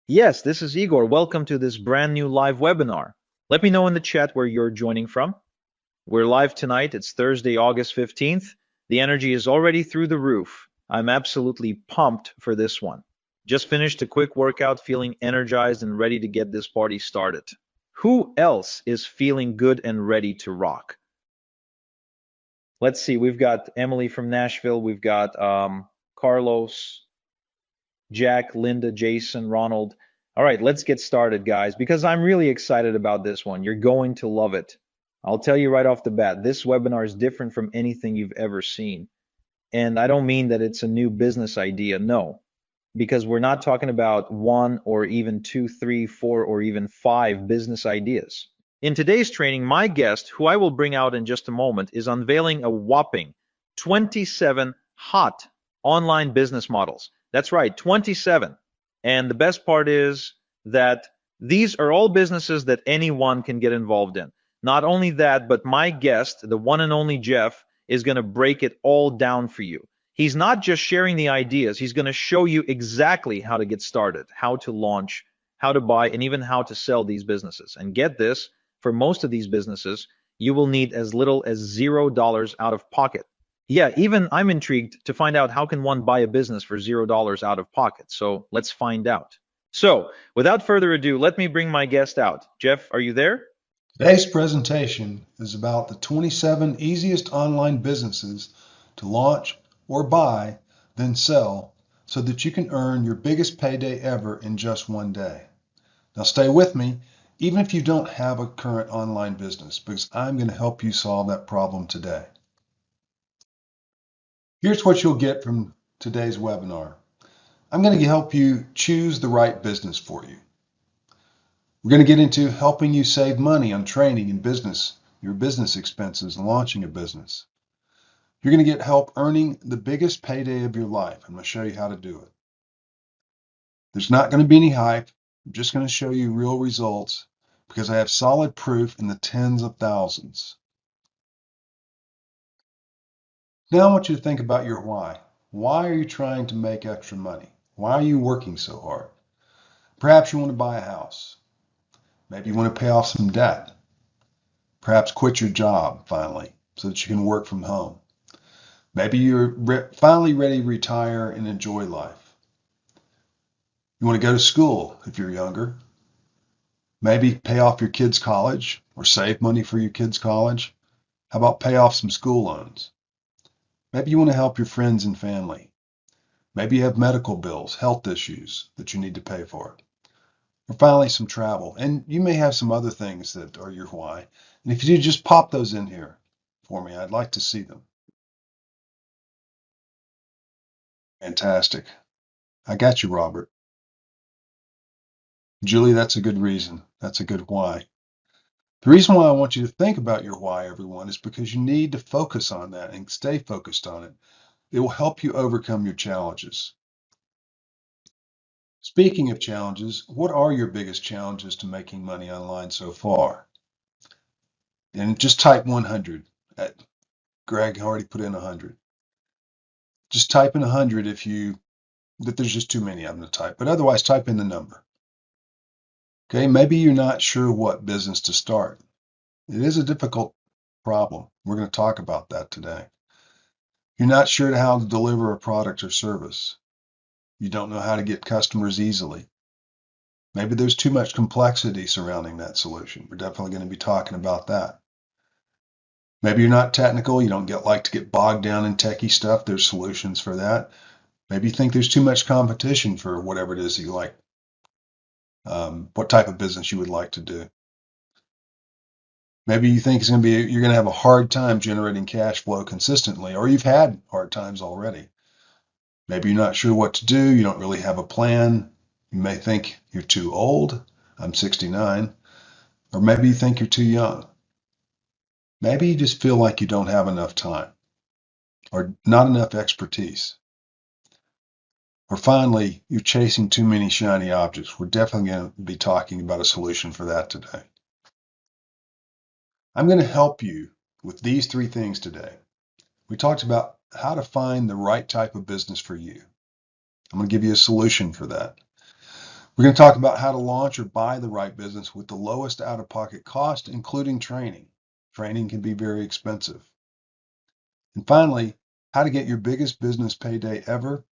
Yes, this is Igor. Welcome to this brand new live webinar. Let me know in the chat where you're joining from. We're live tonight. It's Thursday, August 15th. The energy is already through the roof. I'm absolutely pumped for this one. Just finished a quick workout, feeling energized and ready to get this party started. Who else is feeling good and ready to rock? Let's see. We've got Emily from Nashville. We've got Carlos, Jack, Linda, Jason, Ronald. All right, let's get started, guys, because I'm really excited about this one. You're going to love it. I'll tell you right off the bat, this webinar is different from anything you've ever seen. And I don't mean that it's a new business idea, no, because we're not talking about one or even two, three, four, or even five business ideas. In today's training, my guest, who I will bring out in just a moment, is unveiling a whopping 27 hot online business models. That's right, 27. And the best part is that these are all businesses that anyone can get involved in. Not only that, but my guest, the one and only Jeff, is going to break it all down for you. He's not just sharing the ideas, he's going to show you exactly how to get started, how to launch, how to buy, and even how to sell these businesses. And get this, for most of these businesses, you will need as little as $0 out of pocket. Yeah, even I'm intrigued to find out how can one buy a business for $0 out of pocket. So let's find out. So without further ado, let me bring my guest out. Jeff, are you there? Today's presentation is about the 27 easiest online businesses to launch or buy, then sell, so that you can earn your biggest payday ever in just one day. Now stay with me, even if you don't have a current online business, because I'm going to help you solve that problem today. Here's what you'll get from today's webinar. I'm going to help you choose the right business for you. We're going to get into helping you save money on training and your business expenses and launching a business. You're going to get help earning the biggest payday of your life. I'm going to show you how to do it. There's not going to be any hype. I'm just going to show you real results because I have solid proof in the tens of thousands. Now I want you to think about your why. Why are you trying to make extra money? Why are you working so hard? Perhaps you want to buy a house. Maybe you want to pay off some debt. Perhaps quit your job finally so that you can work from home. Maybe you're finally ready to retire and enjoy life. You want to go to school if you're younger. Maybe pay off your kids' college or save money for your kids' college. How about pay off some school loans? Maybe you want to help your friends and family. Maybe you have medical bills, health issues that you need to pay for. Or finally, some travel. And you may have some other things that are your why. And if you do, just pop those in here for me. I'd like to see them. Fantastic. I got you, Robert. Julie, that's a good reason. That's a good why. The reason why I want you to think about your why, everyone, is because you need to focus on that and stay focused on it. It will help you overcome your challenges. Speaking of challenges, what are your biggest challenges to making money online so far? And just type 100. Greg already put in 100. Just type in 100 if there's just too many of them to type, but otherwise type in the number. Okay, maybe you're not sure what business to start. It is a difficult problem. We're going to talk about that today. You're not sure how to deliver a product or service. You don't know how to get customers easily. Maybe there's too much complexity surrounding that solution. We're definitely going to be talking about that. Maybe you're not technical. You don't like to get bogged down in techie stuff. There's solutions for that. Maybe you think there's too much competition for whatever it is that you like, what type of business you would like to do. Maybe you think you're going to have a hard time generating cash flow consistently, or you've had hard times already. Maybe you're not sure what to do. You don't really have a plan. You may think you're too old. I'm 69. Or maybe you think you're too young. Maybe you just feel like you don't have enough time or not enough expertise. Or finally, you're chasing too many shiny objects. We're definitely going to be talking about a solution for that today. I'm going to help you with these three things today. We talked about how to find the right type of business for you. I'm going to give you a solution for that. We're going to talk about how to launch or buy the right business with the lowest out-of-pocket cost, including training. Training can be very expensive. And finally, how to get your biggest business payday ever.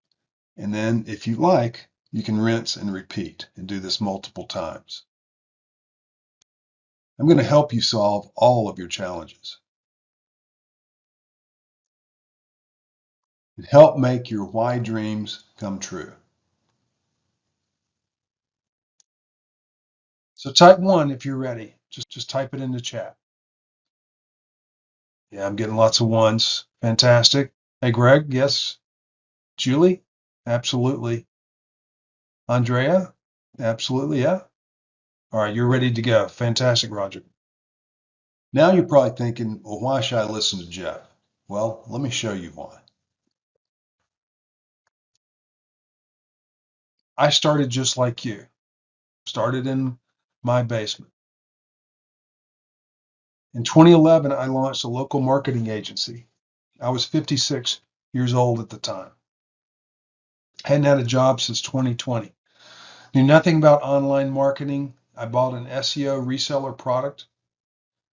And then, if you like, you can rinse and repeat and do this multiple times. I'm going to help you solve all of your challenges and help make your why dreams come true. So type 1 if you're ready. Just type it in the chat. Yeah, I'm getting lots of ones. Fantastic. Hey, Greg, yes. Julie? Absolutely. Andrea? Absolutely, yeah. All right, you're ready to go. Fantastic, Roger. Now you're probably thinking, well, why should I listen to Jeff? Well, let me show you why. I started just like you. Started in my basement. In 2011, I launched a local marketing agency. I was 56 years old at the time. Hadn't had a job since 2020. Knew nothing about online marketing. I bought an SEO reseller product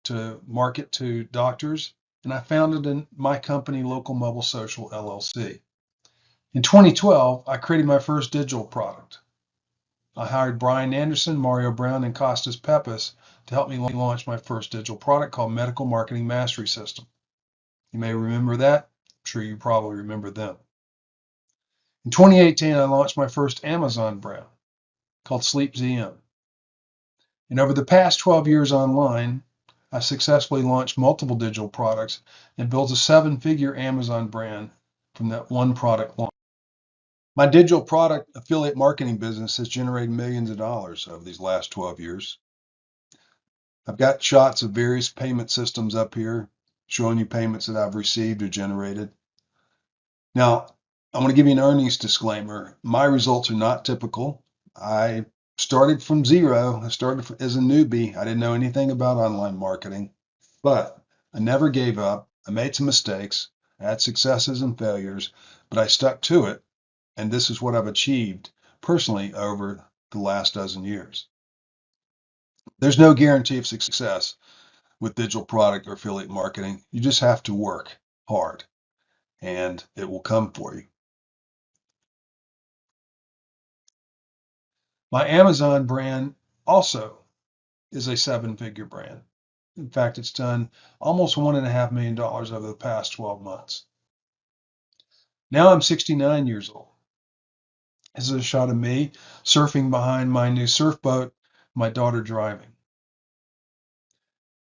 to market to doctors, and I founded my company, Local Mobile Social LLC. In 2012, I created my first digital product. I hired Brian Anderson, Mario Brown, and Costas Peppas to help me launch my first digital product called Medical Marketing Mastery System. You may remember that. I'm sure you probably remember them. In 2018, I launched my first Amazon brand called SleepZM. And over the past 12 years online, I successfully launched multiple digital products and built a 7-figure Amazon brand from that one product launch. My digital product affiliate marketing business has generated millions of dollars over these last 12 years. I've got shots of various payment systems up here showing you payments that I've received or generated. Now, I want to give you an earnings disclaimer. My results are not typical. I started from zero. I started as a newbie. I didn't know anything about online marketing, but I never gave up. I made some mistakes. I had successes and failures, but I stuck to it. And this is what I've achieved personally over the last dozen years. There's no guarantee of success with digital product or affiliate marketing. You just have to work hard and it will come for you. My Amazon brand also is a 7-figure brand. In fact, it's done almost $1.5 million over the past 12 months. Now I'm 69 years old. This is a shot of me surfing behind my new surf boat, my daughter driving.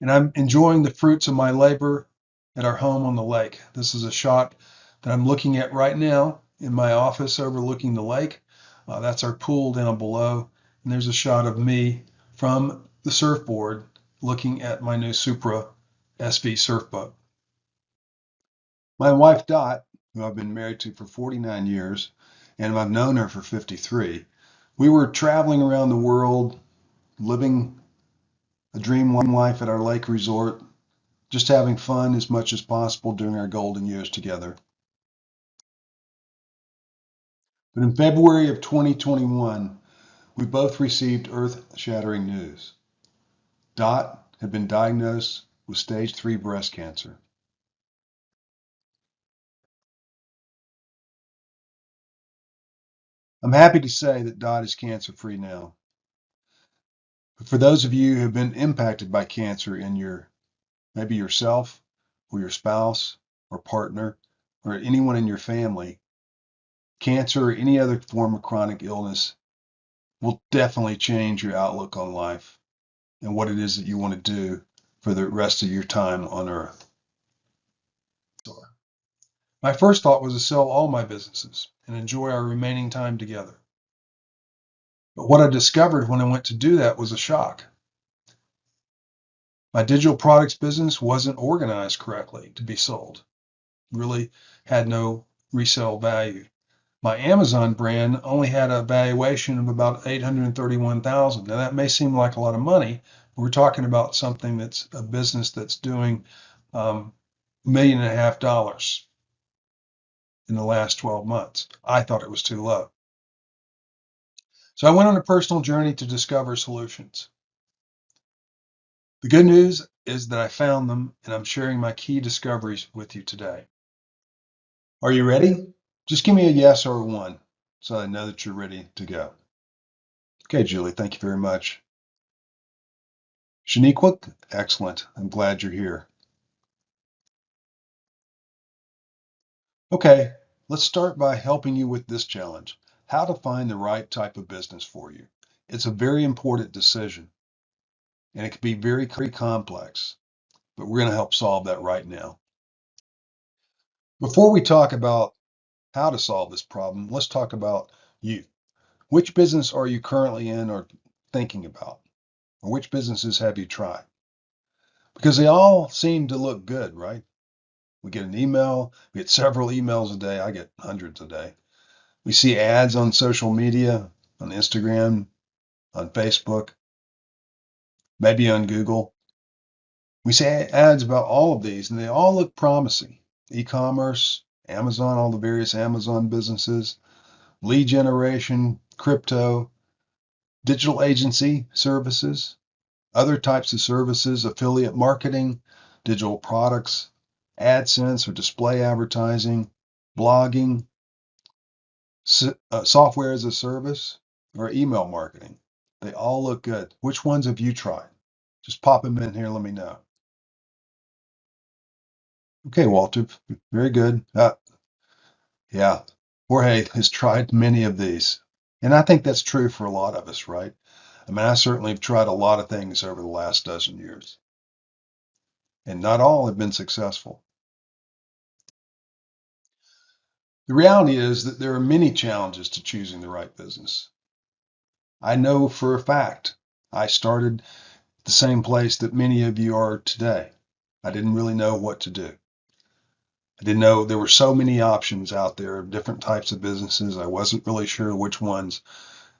And I'm enjoying the fruits of my labor at our home on the lake. This is a shot that I'm looking at right now in my office overlooking the lake. That's our pool down below. And there's a shot of me from the surfboard looking at my new Supra SV surf boat. My wife Dot, who I've been married to for 49 years, and I've known her for 53, we were traveling around the world, living a dream life at our lake resort, just having fun as much as possible during our golden years together. But in February of 2021, we both received earth-shattering news. Dot had been diagnosed with stage 3 breast cancer. I'm happy to say that Dot is cancer-free now. But for those of you who have been impacted by cancer in maybe yourself or your spouse or partner or anyone in your family, cancer or any other form of chronic illness will definitely change your outlook on life and what it is that you want to do for the rest of your time on earth. My first thought was to sell all my businesses and enjoy our remaining time together. But what I discovered when I went to do that was a shock. My digital products business wasn't organized correctly to be sold. Really had no resale value. My Amazon brand only had a valuation of about $831,000. Now that may seem like a lot of money. We're talking about something that's a business that's doing $1.5 million in the last 12 months. I thought it was too low. So I went on a personal journey to discover solutions. The good news is that I found them, and I'm sharing my key discoveries with you today. Are you ready? Just give me a yes or a one so I know that you're ready to go. Okay, Julie, thank you very much. Shaniqua, excellent. I'm glad you're here. Okay, let's start by helping you with this challenge, how to find the right type of business for you. It's a very important decision, and it can be very complex, but we're going to help solve that right now. Before we talk about how to solve this problem, let's talk about you. Which business are you currently in or thinking about? Or which businesses have you tried? Because they all seem to look good, right? We get an email, we get several emails a day. I get hundreds a day. We see ads on social media, on Instagram, on Facebook, maybe on Google. We see ads about all of these, and they all look promising. E-commerce, Amazon, all the various Amazon businesses, lead generation, crypto, digital agency services, other types of services, affiliate marketing, digital products, AdSense or display advertising, blogging, software as a service, or email marketing. They all look good. Which ones have you tried? Just pop them in here. Let me know. Okay, Walter. Very good. Yeah, Jorge has tried many of these. And I think that's true for a lot of us, right? I mean, I certainly have tried a lot of things over the last dozen years, and not all have been successful. The reality is that there are many challenges to choosing the right business. I know for a fact I started the same place that many of you are today. I didn't really know what to do. I didn't know there were so many options out there of different types of businesses. I wasn't really sure which ones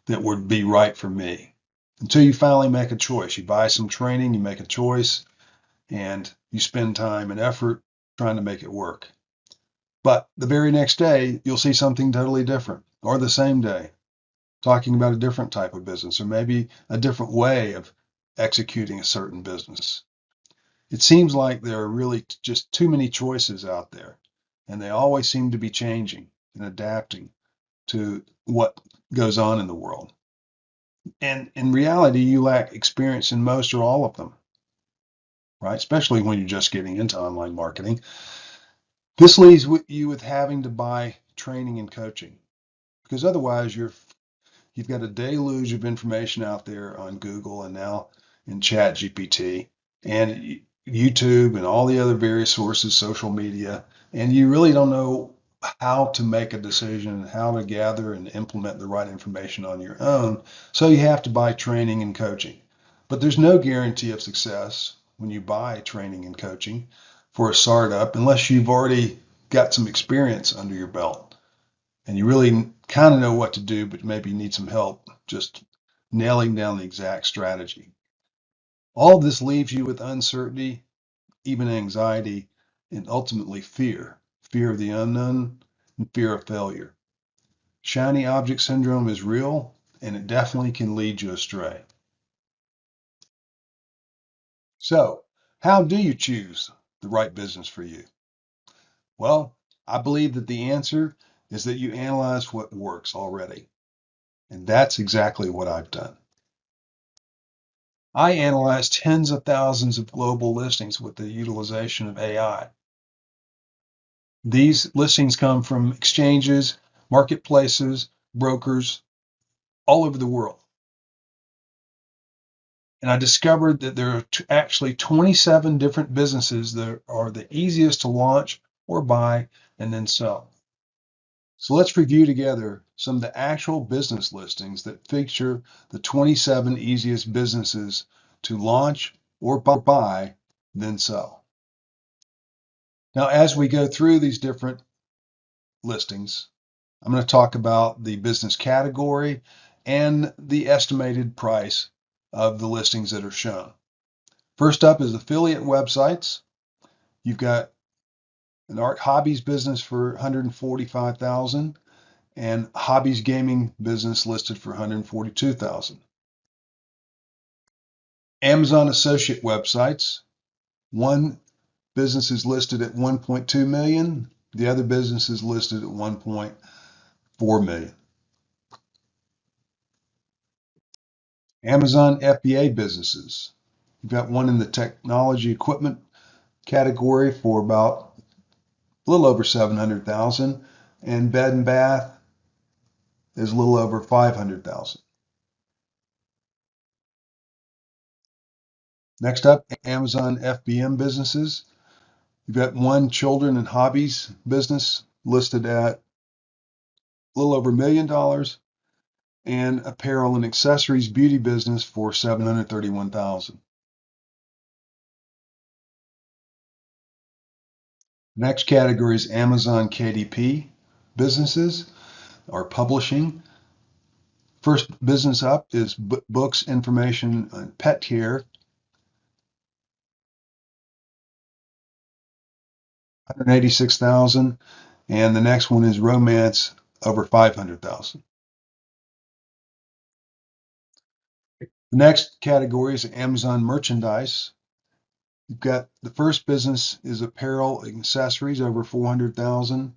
that would be right for me until you finally make a choice. You buy some training, you make a choice, and you spend time and effort trying to make it work. But the very next day, you'll see something totally different, or the same day, talking about a different type of business, or maybe a different way of executing a certain business. It seems like there are really just too many choices out there, and they always seem to be changing and adapting to what goes on in the world. And in reality, you lack experience in most or all of them, right? Especially when you're just getting into online marketing. This leaves you with having to buy training and coaching because otherwise you've got a deluge of information out there on Google and now in Chat GPT and YouTube and all the other various sources, social media, and you really don't know how to make a decision, how to gather and implement the right information on your own. So you have to buy training and coaching. But there's no guarantee of success when you buy training and coaching for a startup unless you've already got some experience under your belt and you really kind of know what to do, but maybe you need some help just nailing down the exact strategy. All of this leaves you with uncertainty, even anxiety, and ultimately fear. Fear of the unknown and fear of failure. Shiny object syndrome is real, and it definitely can lead you astray. So, how do you choose the right business for you? Well, I believe that the answer is that you analyze what works already. And that's exactly what I've done. I analyzed tens of thousands of global listings with the utilization of AI. These listings come from exchanges, marketplaces, brokers all over the world. And I discovered that there are actually 27 different businesses that are the easiest to launch or buy and then sell. So let's review together some of the actual business listings that feature the 27 easiest businesses to launch or buy, then sell. Now, as we go through these different listings, I'm going to talk about the business category and the estimated price of the listings that are shown. First up is affiliate websites. You've got an art hobbies business for 145,000, and hobbies gaming business listed for 142,000. Amazon associate websites. One business is listed at 1.2 million. The other business is listed at 1.4 million. Amazon FBA businesses. You've got one in the technology equipment category for about a little over 700,000, and bed and bath is a little over 500,000. Next up, Amazon FBM businesses. You've got one children and hobbies business listed at a little over $1 million, and apparel and accessories beauty business for 731,000. Next category is Amazon KDP businesses or publishing. First business up is books, information, and pet care. 186,000, and the next one is romance, over 500,000. The next category is Amazon merchandise. You've got the first business is apparel and accessories, over 400,000,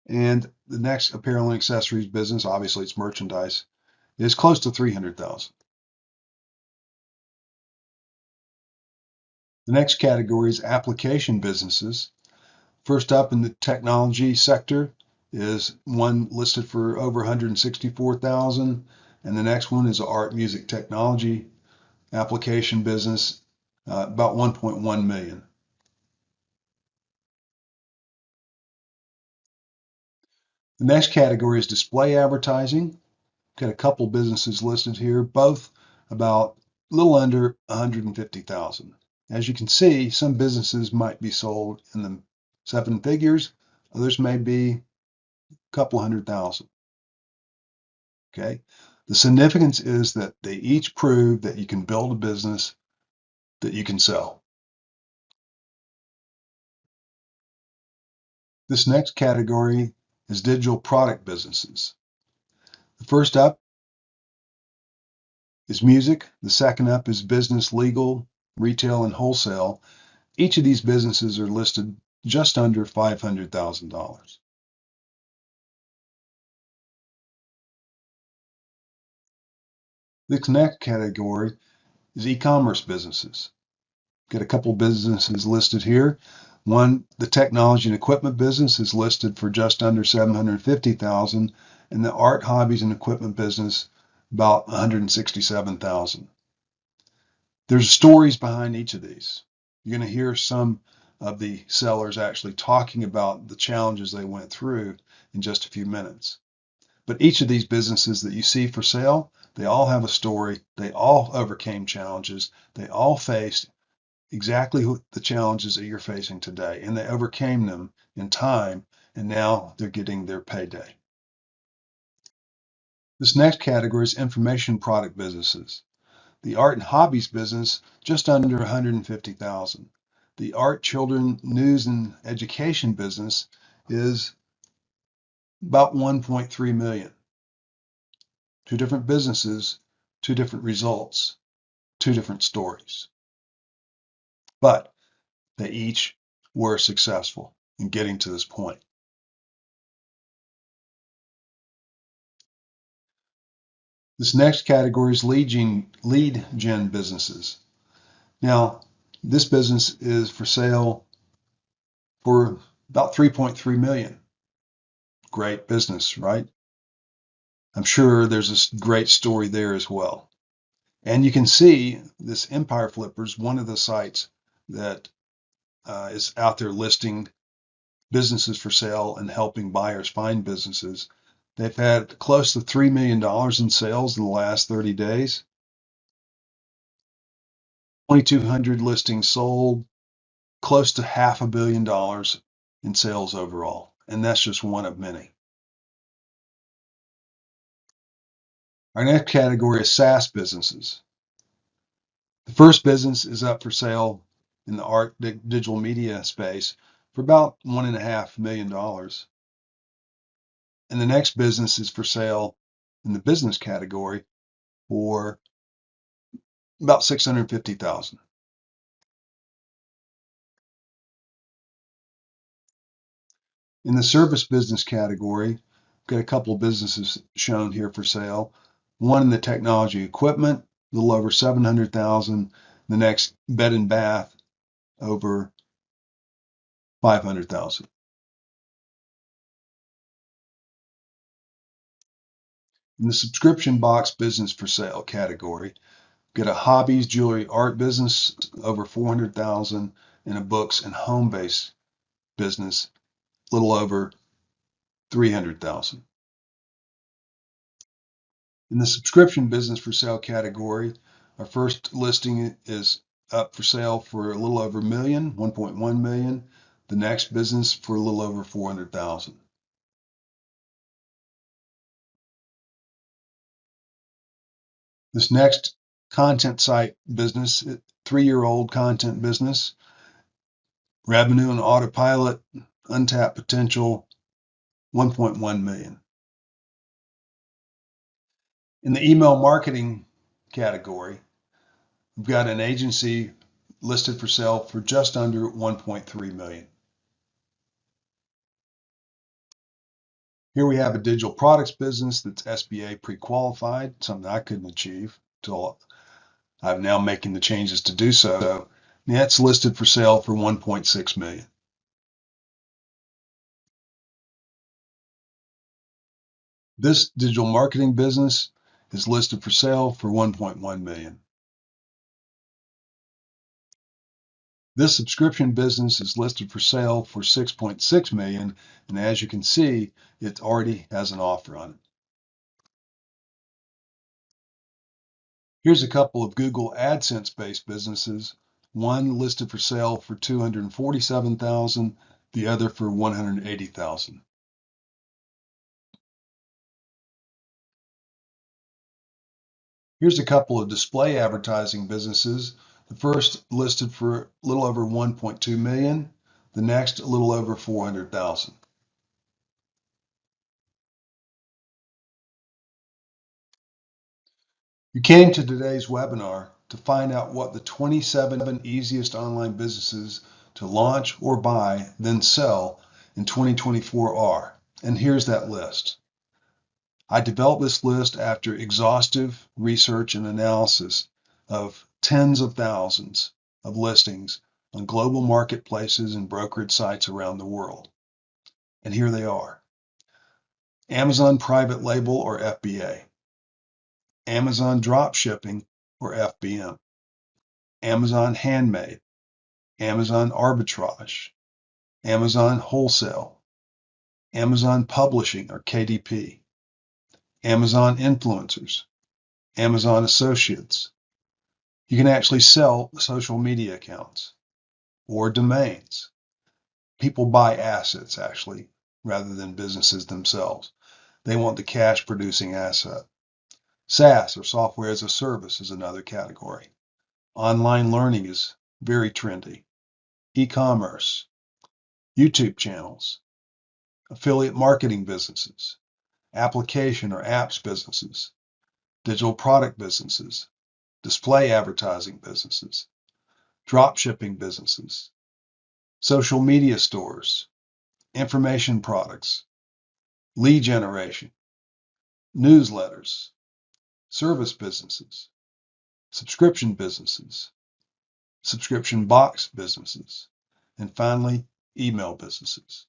and the next apparel and accessories business, obviously it's merchandise, is close to 300,000. The next category is application businesses. First up in the technology sector is one listed for over 164,000, and the next one is art music technology application business, about 1.1 million. The next category is display advertising. Got a couple businesses listed here, both about a little under 150,000. As you can see, some businesses might be sold in the seven figures, others may be a couple 100,000. Okay. The significance is that they each prove that you can build a business that you can sell. This next category is digital product businesses. The first up is music. The second up is business, legal, retail, and wholesale. Each of these businesses are listed just under $500,000. This next category is e-commerce businesses. Got a couple businesses listed here. One, the technology and equipment business, is listed for just under 750,000, and the art, hobbies, and equipment business about 167,000. There's stories behind each of these. You're going to hear some of the sellers actually talking about the challenges they went through in just a few minutes. But each of these businesses that you see for sale, they all have a story. They all overcame challenges. They all faced exactly the challenges that you're facing today, and they overcame them in time, and now they're getting their payday. This next category is information product businesses. The art and hobbies business, just under 150,000. The art, children, news, and education business is about 1.3 million. Two different businesses, two different results, two different stories. But they each were successful in getting to this point. This next category is lead gen businesses. Now, this business is for sale for about 3.3 million. Great business, right? I'm sure there's a great story there as well. And you can see this Empire Flippers, one of the sites that is out there listing businesses for sale and helping buyers find businesses. They've had close to $3 million in sales in the last 30 days. 2,200 listings sold, close to $500 million in sales overall. And that's just one of many. Our next category is SaaS businesses. The first business is up for sale in the art digital media space for about $1.5 million. And the next business is for sale in the business category for about 650,000. In the service business category, we've got a couple of businesses shown here for sale. One in the technology equipment, a little over 700,000. The next bed and bath, over 500,000. In the subscription box business for sale category, get a hobbies, jewelry, art business over 400,000, and a books and home based business a little over 300,000. In the subscription business for sale category, our first listing is up for sale for a little over a million, 1.1 million. The next business for a little over 400,000. This next content site business, 3-year-old content business, revenue and autopilot, untapped potential, 1.1 million. In the email marketing category, we've got an agency listed for sale for just under 1.3 million. Here we have a digital products business that's SBA pre-qualified, something I couldn't achieve until I'm now making the changes to do so. That's listed for sale for 1.6 million. This digital marketing business is listed for sale for 1.1 million. This subscription business is listed for sale for 6.6 million, and as you can see, it already has an offer on it. Here's a couple of Google AdSense based businesses, one listed for sale for 247,000, the other for 180,000. Here's a couple of display advertising businesses. The first listed for a little over 1.2 million, the next a little over 400,000. You came to today's webinar to find out what the 27 easiest online businesses to launch or buy, then sell in 2024 are. And here's that list. I developed this list after exhaustive research and analysis of tens of thousands of listings on global marketplaces and brokerage sites around the world. And here they are. Amazon Private Label or FBA. Amazon Drop Shipping or FBM. Amazon Handmade. Amazon Arbitrage. Amazon Wholesale. Amazon Publishing or KDP. Amazon Influencers. Amazon Associates. You can actually sell social media accounts or domains. People buy assets, actually, rather than businesses themselves. They want the cash producing asset. SaaS or software as a service is another category. Online learning is very trendy. E-commerce, YouTube channels, affiliate marketing businesses, application or apps businesses, digital product businesses, display advertising businesses, drop shipping businesses, social media stores, information products, lead generation, newsletters, service businesses, subscription businesses, subscription box businesses, and finally, email businesses.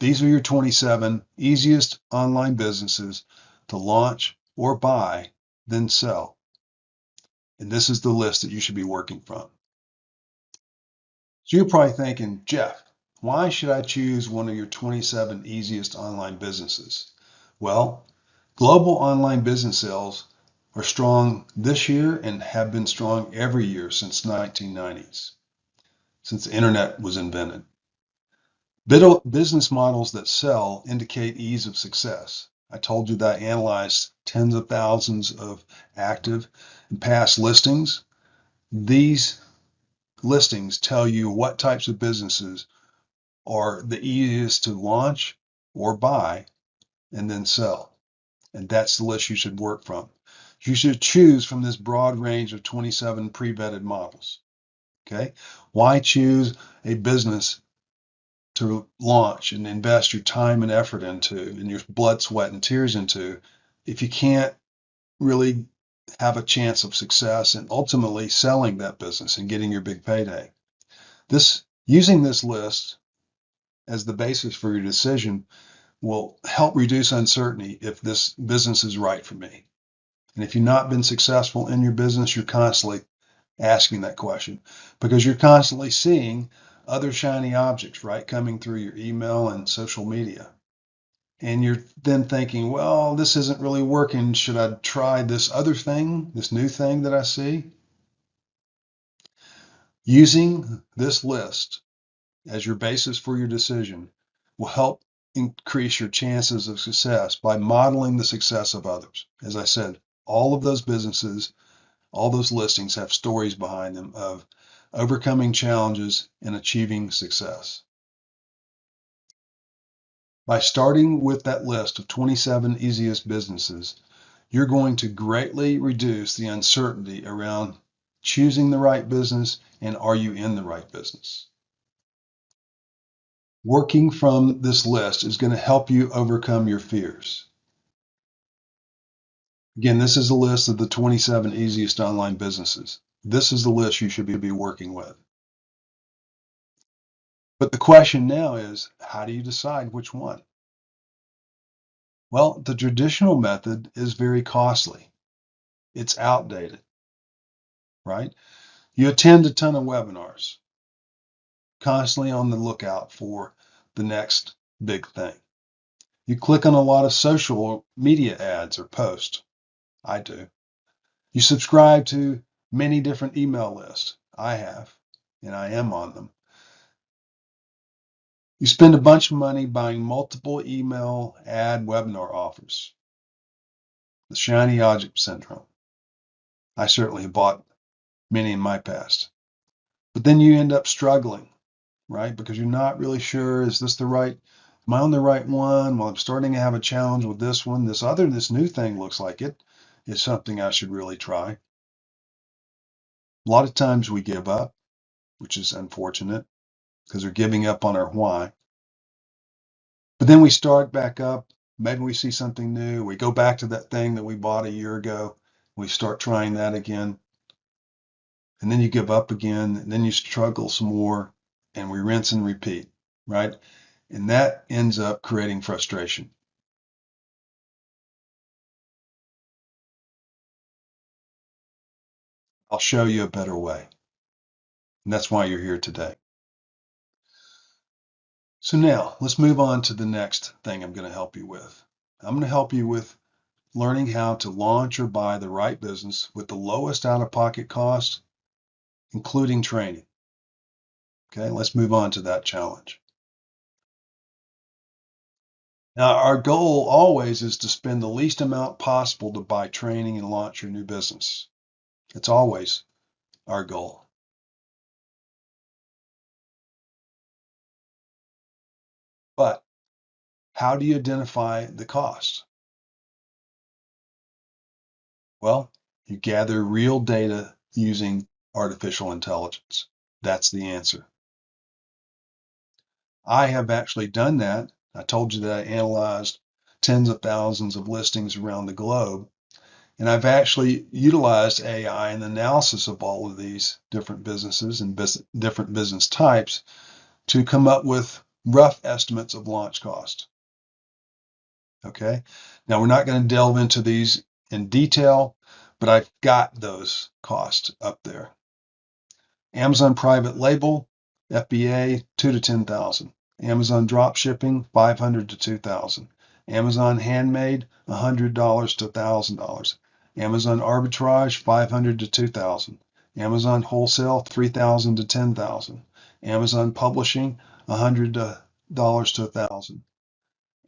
These are your 27 easiest online businesses to launch or buy, then sell. And this is the list that you should be working from. So you're probably thinking, Jeff, why should I choose one of your 27 easiest online businesses? Well, global online business sales are strong this year and have been strong every year since the 1990s, since the internet was invented. Business models that sell indicate ease of success. I told you that I analyzed tens of thousands of active and past listings. These listings tell you what types of businesses are the easiest to launch or buy and then sell. And that's the list you should work from. You should choose from this broad range of 27 pre-vetted models. Okay. Why choose a business to launch and invest your time and effort into and your blood, sweat, and tears into if you can't really have a chance of success and ultimately selling that business and getting your big payday? Using this list as the basis for your decision will help reduce uncertainty if this business is right for me. And if you've not been successful in your business, you're constantly asking that question because you're constantly seeing other shiny objects, right, coming through your email and social media. And you're then thinking, well, this isn't really working. Should I try this other thing, this new thing that I see? Using this list as your basis for your decision will help increase your chances of success by modeling the success of others. As I said, all of those businesses, all those listings have stories behind them of overcoming challenges and achieving success. By starting with that list of 27 easiest businesses, you're going to greatly reduce the uncertainty around choosing the right business and are you in the right business. Working from this list is going to help you overcome your fears. Again, this is a list of the 27 easiest online businesses. This is the list you should be working with. But the question now is, how do you decide which one? Well, the traditional method is very costly. It's outdated, right? You attend a ton of webinars, constantly on the lookout for the next big thing. You click on a lot of social media ads or posts. I do. You subscribe to many different email lists. I have, and I am on them. You spend a bunch of money buying multiple email ad webinar offers. The shiny object syndrome. I certainly have bought many in my past. But then you end up struggling, right? Because you're not really sure, is this the right, am I on the right one? Well, I'm starting to have a challenge with this one. This new thing looks like it is something I should really try. A lot of times we give up, which is unfortunate because we're giving up on our why. But then we start back up. Maybe we see something new. We go back to that thing that we bought a year ago. We start trying that again. And then you give up again. And then you struggle some more. And we rinse and repeat, right? And that ends up creating frustration. I'll show you a better way. And that's why you're here today. So now let's move on to the next thing I'm going to help you with. I'm going to help you with learning how to launch or buy the right business with the lowest out-of-pocket cost, including training. Okay, let's move on to that challenge. Now, our goal always is to spend the least amount possible to buy training and launch your new business. It's always our goal. But how do you identify the cost? Well, you gather real data using artificial intelligence. That's the answer. I have actually done that. I told you that I analyzed tens of thousands of listings around the globe. And I've actually utilized AI in the analysis of all of these different businesses and different business types to come up with rough estimates of launch cost. Okay. Now we're not going to delve into these in detail, but I've got those costs up there. Amazon private label, FBA, 2 to 10,000. Amazon drop shipping, 500 to 2,000. Amazon handmade, $100 to $1,000. Amazon arbitrage, 500 to 2,000. Amazon wholesale, 3,000 to 10,000. Amazon publishing, $100 to $1,000.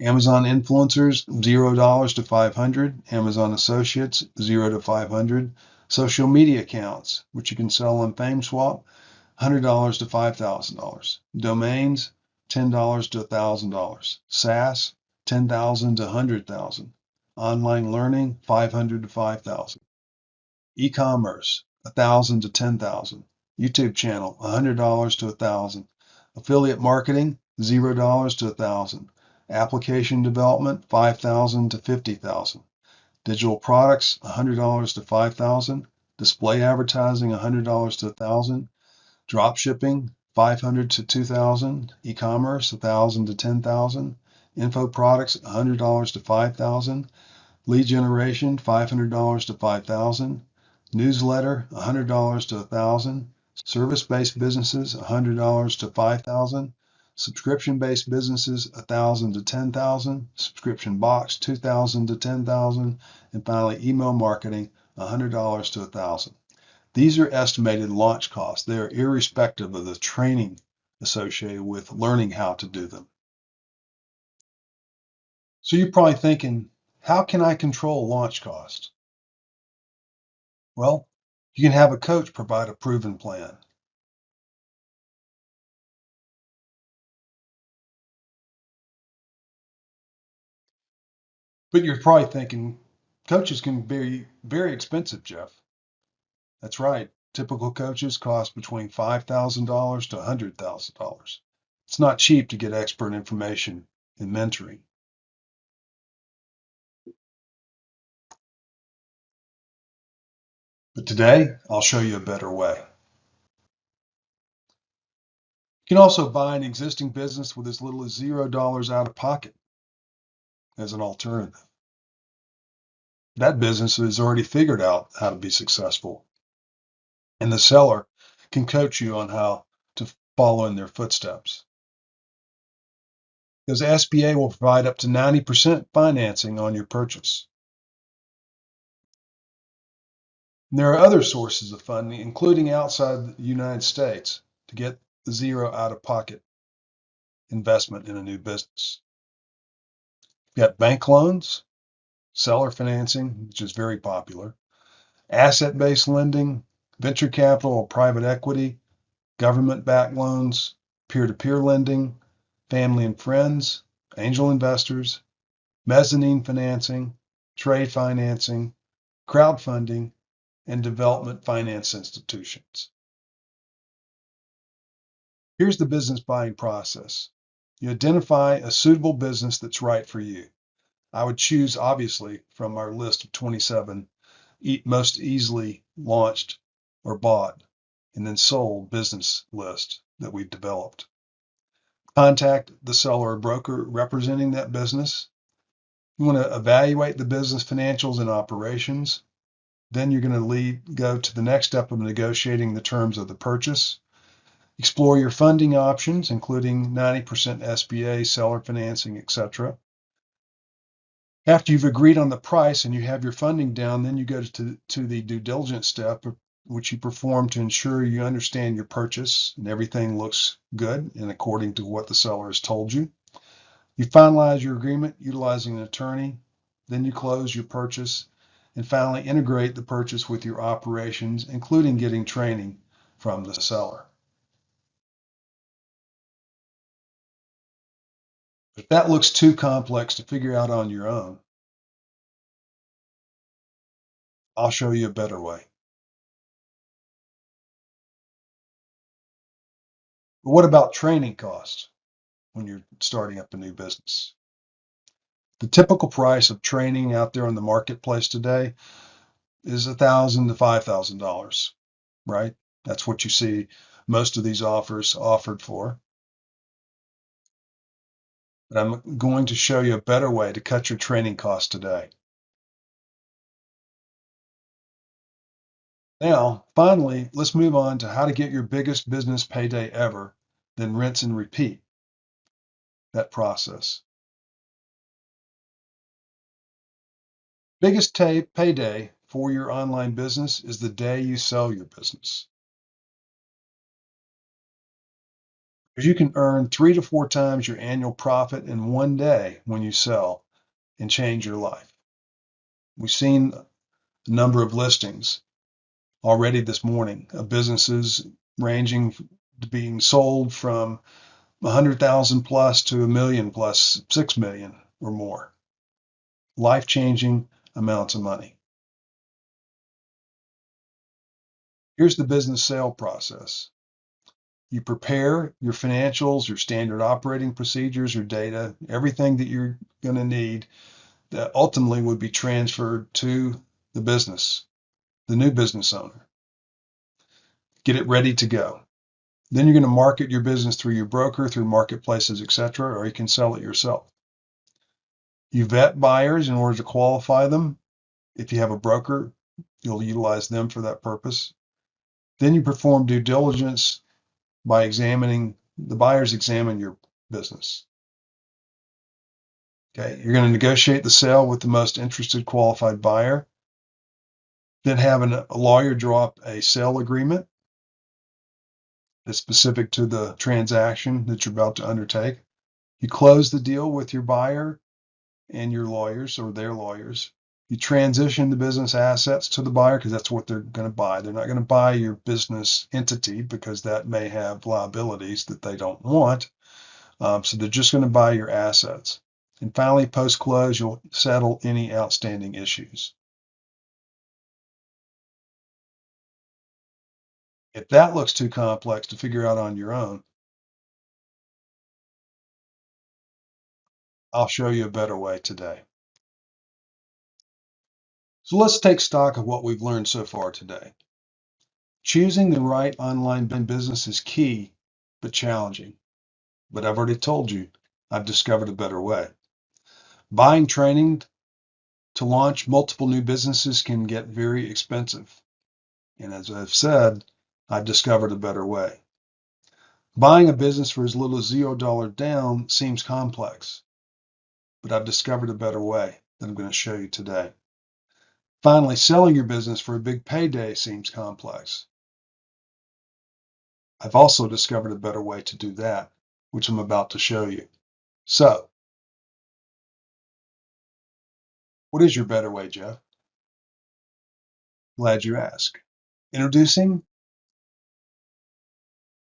Amazon influencers, $0 to 500. Amazon associates, 0 to 500. Social media accounts, which you can sell on FameSwap, $100 to $5,000. Domains, $10 to $1,000. SaaS, 10,000 to 100,000. Online learning, 500 to 5,000. E-commerce, 1,000 to 10,000. YouTube channel, $100 to 1,000. Affiliate marketing, $0 to 1,000. Application development, 5,000 to 50,000. Digital products, $100 to 5,000. Display advertising, $100 to 1,000. Drop shipping, 500 to 2,000. E-commerce, 1,000 to 10,000. Info products, $100 to 5,000. Lead generation, $500 to 5,000. Newsletter, $100 to 1,000. Service-based businesses, $100 to 5,000. Subscription-based businesses, 1,000 to 10,000. Subscription box, 2,000 to 10,000. And finally, email marketing, $100 to 1,000. These are estimated launch costs. They are irrespective of the training associated with learning how to do them. So you're probably thinking, how can I control launch cost? Well, you can have a coach provide a proven plan. But you're probably thinking, coaches can be very expensive, Jeff. That's right. Typical coaches cost between $5,000 to $100,000. It's not cheap to get expert information and mentoring. But today, I'll show you a better way. You can also buy an existing business with as little as $0 out of pocket as an alternative. That business has already figured out how to be successful, and the seller can coach you on how to follow in their footsteps. Because SBA will provide up to 90% financing on your purchase. And there are other sources of funding, including outside the United States, to get the zero out-of-pocket investment in a new business. You've got bank loans, seller financing, which is very popular, asset-based lending, venture capital or private equity, government-backed loans, peer-to-peer lending, family and friends, angel investors, mezzanine financing, trade financing, crowdfunding, and development finance institutions. Here's the business buying process. You identify a suitable business that's right for you. I would choose, obviously, from our list of 27 most easily launched or bought and then sold business list that we've developed. Contact the seller or broker representing that business. You want to evaluate the business financials and operations. Then you're going to go to the next step of negotiating the terms of the purchase. Explore your funding options, including 90% SBA, seller financing, etc. After you've agreed on the price and you have your funding down, then you go to the due diligence step, which you perform to ensure you understand your purchase and everything looks good and according to what the seller has told you. You finalize your agreement utilizing an attorney, then you close your purchase, and finally integrate the purchase with your operations, including getting training from the seller. If that looks too complex to figure out on your own, I'll show you a better way. But what about training costs when you're starting up a new business? The typical price of training out there in the marketplace today is $1,000 to $5,000, right? That's what you see most of these offers offered for. But I'm going to show you a better way to cut your training costs today. Now, finally, let's move on to how to get your biggest business payday ever, then rinse and repeat that process. Biggest payday for your online business is the day you sell your business. Because you can earn 3 to 4 times your annual profit in one day when you sell and change your life. We've seen a number of listings already this morning of businesses ranging to being sold from 100,000 plus to a million plus 6 million or more. Life-changing amounts of money. Here's the business sale process. You prepare your financials, your standard operating procedures, your data, everything that you're going to need that ultimately would be transferred to the business, the new business owner. Get it ready to go. Then you're going to market your business through your broker, through marketplaces, etc., or you can sell it yourself. You vet buyers in order to qualify them. If you have a broker, you'll utilize them for that purpose. Then you perform due diligence by examining the buyers examine your business. Okay, you're going to negotiate the sale with the most interested qualified buyer. Then have a lawyer draw up a sale agreement that's specific to the transaction that you're about to undertake. You close the deal with your buyer and your lawyers or their lawyers. You transition the business assets to the buyer because that's what they're going to buy. They're not going to buy your business entity because that may have liabilities that they don't want. So they're just going to buy your assets. And finally, post-close, you'll settle any outstanding issues. If that looks too complex to figure out on your own, I'll show you a better way today. So let's take stock of what we've learned so far today. Choosing the right online business is key, but challenging. But I've already told you, I've discovered a better way. Buying training to launch multiple new businesses can get very expensive. And as I've said, I've discovered a better way. Buying a business for as little as $0 down seems complex, but I've discovered a better way that I'm going to show you today. Finally, selling your business for a big payday seems complex. I've also discovered a better way to do that, which I'm about to show you. So, what is your better way, Jeff? Glad you asked. Introducing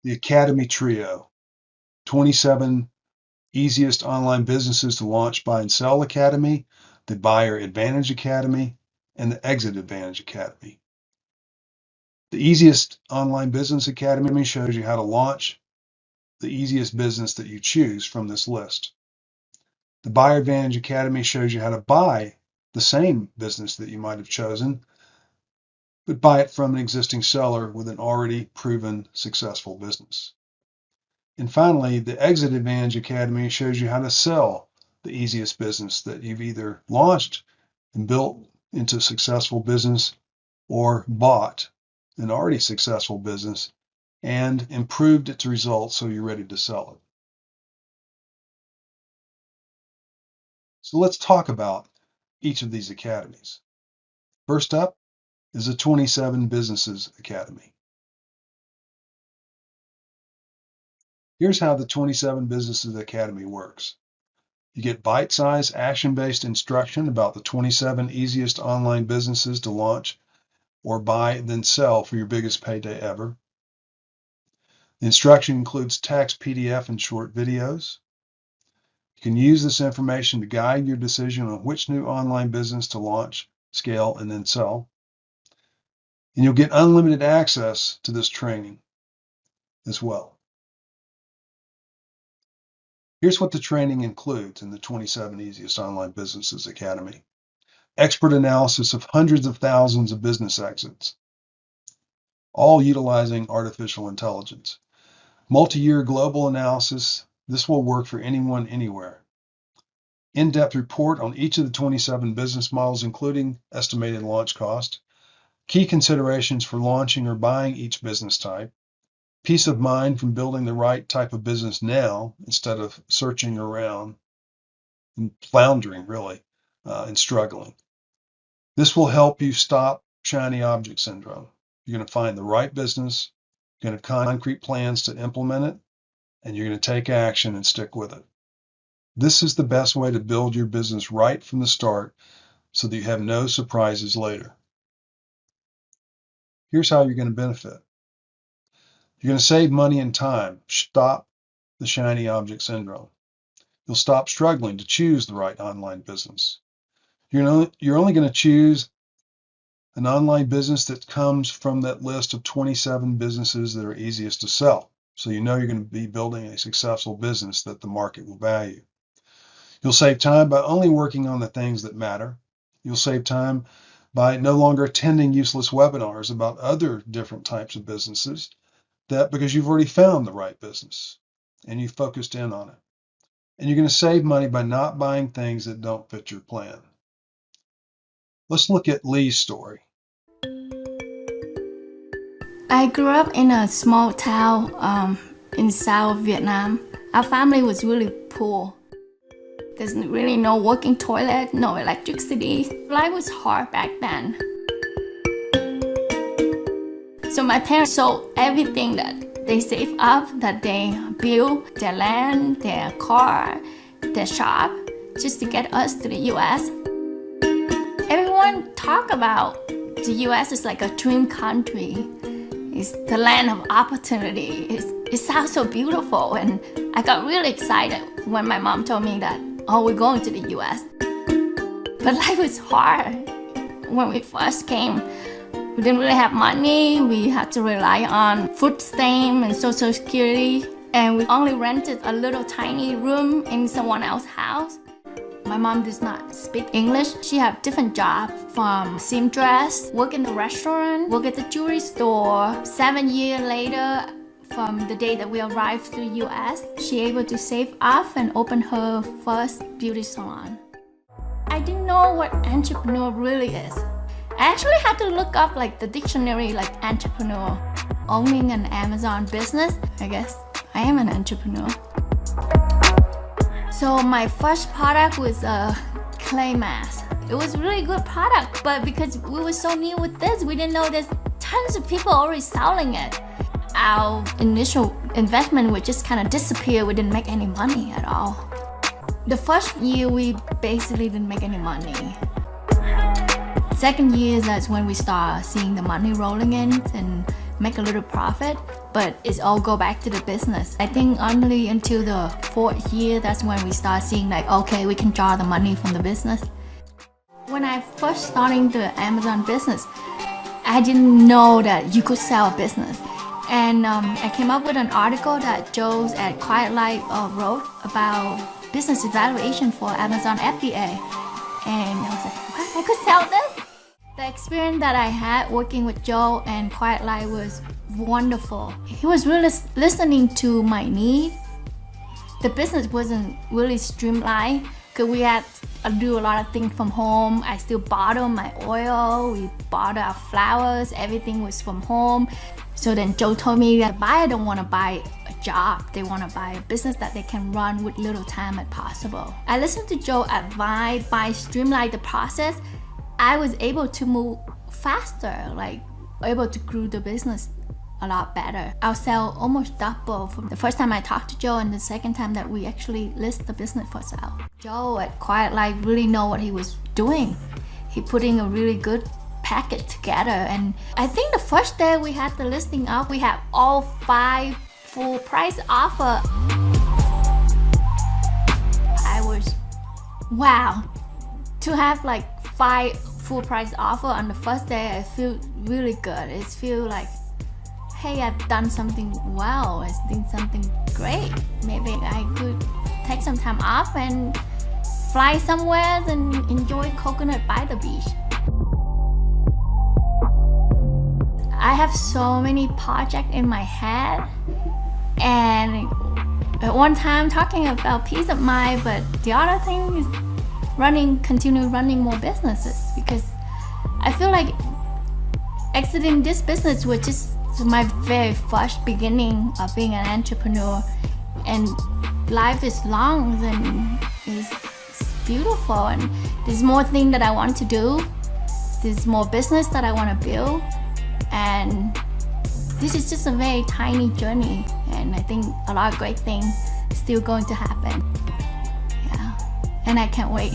the Academy Trio, 27 easiest online businesses to launch, buy, and sell Academy, the Buyer Advantage Academy, and the Exit Advantage Academy. The easiest online business academy shows you how to launch the easiest business that you choose from this list. The Buyer Advantage Academy shows you how to buy the same business that you might have chosen, but buy it from an existing seller with an already proven successful business. And finally, the Exit Advantage Academy shows you how to sell the easiest business that you've either launched and built into a successful business or bought an already successful business and improved its results so you're ready to sell it. So let's talk about each of these academies. First up is the 27 Businesses Academy. Here's how the 27 Businesses Academy works. You get bite-sized, action-based instruction about the 27 easiest online businesses to launch or buy, then sell for your biggest payday ever. The instruction includes text, PDF, and short videos. You can use this information to guide your decision on which new online business to launch, scale, and then sell. And you'll get unlimited access to this training as well. Here's what the training includes in the 27 Easiest Online Businesses Academy. Expert analysis of hundreds of thousands of business exits, all utilizing artificial intelligence. Multi-year global analysis. This will work for anyone, anywhere. In-depth report on each of the 27 business models, including estimated launch cost. Key considerations for launching or buying each business type. Peace of mind from building the right type of business now instead of searching around and floundering, really, and struggling. This will help you stop shiny object syndrome. You're going to find the right business, you're going to have concrete plans to implement it, and you're going to take action and stick with it. This is the best way to build your business right from the start so that you have no surprises later. Here's how you're going to benefit. You're going to save money and time. Stop the shiny object syndrome. You'll stop struggling to choose the right online business. You're only going to choose an online business that comes from that list of 27 businesses that are easiest to sell. So you know you're going to be building a successful business that the market will value. You'll save time by only working on the things that matter. You'll save time by no longer attending useless webinars about other different types of businesses because you've already found the right business and you focused in on it. And you're going to save money by not buying things that don't fit your plan. Let's look at Lee's story. I grew up in a small town in South Vietnam. Our family was really poor. There's really no working toilet, no electricity. Life was hard back then. So my parents sold everything that they saved up, that they built, their land, their car, their shop, just to get us to the US. Everyone talk about the US is like a dream country. It's the land of opportunity. It sounds so beautiful, and I got really excited when my mom told me that, oh, we're going to the US. But life was hard. When we first came, we didn't really have money. We had to rely on food stamp and Social Security, and we only rented a little tiny room in someone else's house. My mom does not speak English. She had different jobs, from seamstress, work in the restaurant, work at the jewelry store. 7 years later, from the day that we arrived to the US, she able to save up and open her first beauty salon. I didn't know what entrepreneur really is. I actually had to look up like the dictionary, like entrepreneur. Owning an Amazon business, I guess I am an entrepreneur. So my first product was a clay mask. It was a really good product, but because we were so new with this, we didn't know there's tons of people already selling it. Our initial investment would just kind of disappear. We didn't make any money at all. The first year, we basically didn't make any money. Second year, that's when we start seeing the money rolling in and make a little profit, but it's all go back to the business. I think only until the fourth year, that's when we start seeing like, okay, we can draw the money from the business. When I first starting the Amazon business, I didn't know that you could sell a business. And I came up with an article that Joe at Quiet Life wrote about business evaluation for Amazon FBA. And I was like, what, I could sell this? The experience that I had working with Joe and Quiet Life was wonderful. He was really listening to my need. The business wasn't really streamlined because we had to do a lot of things from home. I still bottle my oil, we bottle our flowers, everything was from home. So then Joe told me that the buyer don't want to buy a job, they want to buy a business that they can run with little time as possible. I listened to Joe advise by streamlining the process. I was able to move faster, like able to grow the business a lot better. Our sale almost doubled from the first time I talked to Joe and the second time that we actually list the business for sale. Joe at Quiet Life really know what he was doing. He putting a really good package together, and I think the first day we had the listing up, we had all 5 full price offer. I was, wow, to have like 5 full price offer on the first day, I feel really good. It feels like, hey, I've done something well, I've done something great. Maybe I could take some time off and fly somewhere and enjoy coconut by the beach. I have so many projects in my head, and at one time talking about peace of mind, but the other thing is continue running more businesses, because I feel like exiting this business was just my very first beginning of being an entrepreneur, and life is long and it's beautiful, and there's more things that I want to do, there's more business that I want to build, and this is just a very tiny journey, and I think a lot of great things still going to happen. Yeah, and I can't wait.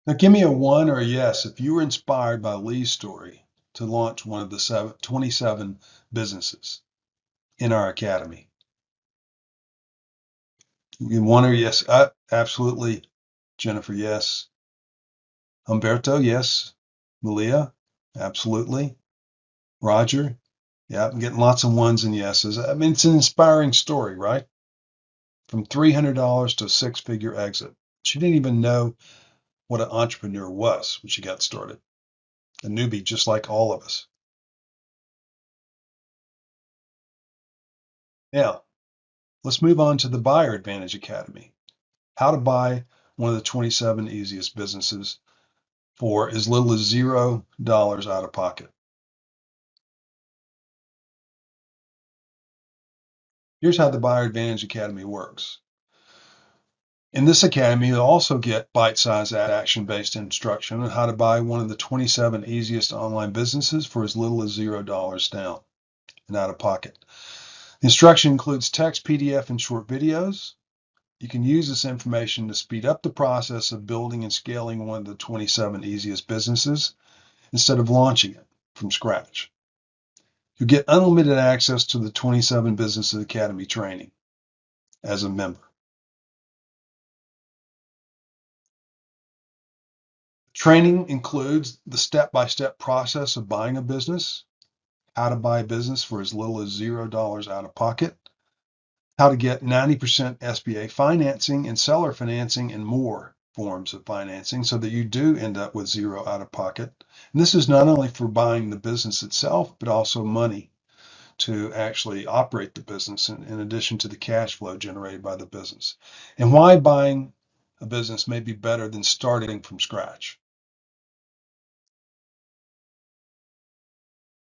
Now, give me a 1 or a yes if you were inspired by Lee's story to launch one of the 27 businesses. in our academy? One or yes? Absolutely. Jennifer, yes. Humberto, yes. Malia, absolutely. Roger, yeah, I'm getting lots of ones and yeses. I mean, it's an inspiring story, right? From $300 to a six-figure exit. She didn't even know what an entrepreneur was when she got started. A newbie, just like all of us. Now, let's move on to the Buyer Advantage Academy. How to buy one of the 27 easiest businesses for as little as $0 out of pocket. Here's how the Buyer Advantage Academy works. In this academy, you'll also get bite-sized action-based instruction on how to buy one of the 27 easiest online businesses for as little as $0 down and out of pocket. The instruction includes text, PDF, and short videos. You can use this information to speed up the process of building and scaling one of the 27 easiest businesses instead of launching it from scratch. You get unlimited access to the 27 Business Academy training as a member. Training includes the step-by-step process of buying a business, how to buy a business for as little as $0 out of pocket, how to get 90% SBA financing and seller financing and more forms of financing so that you do end up with zero out of pocket. And this is not only for buying the business itself, but also money to actually operate the business in addition to the cash flow generated by the business. And why buying a business may be better than starting from scratch.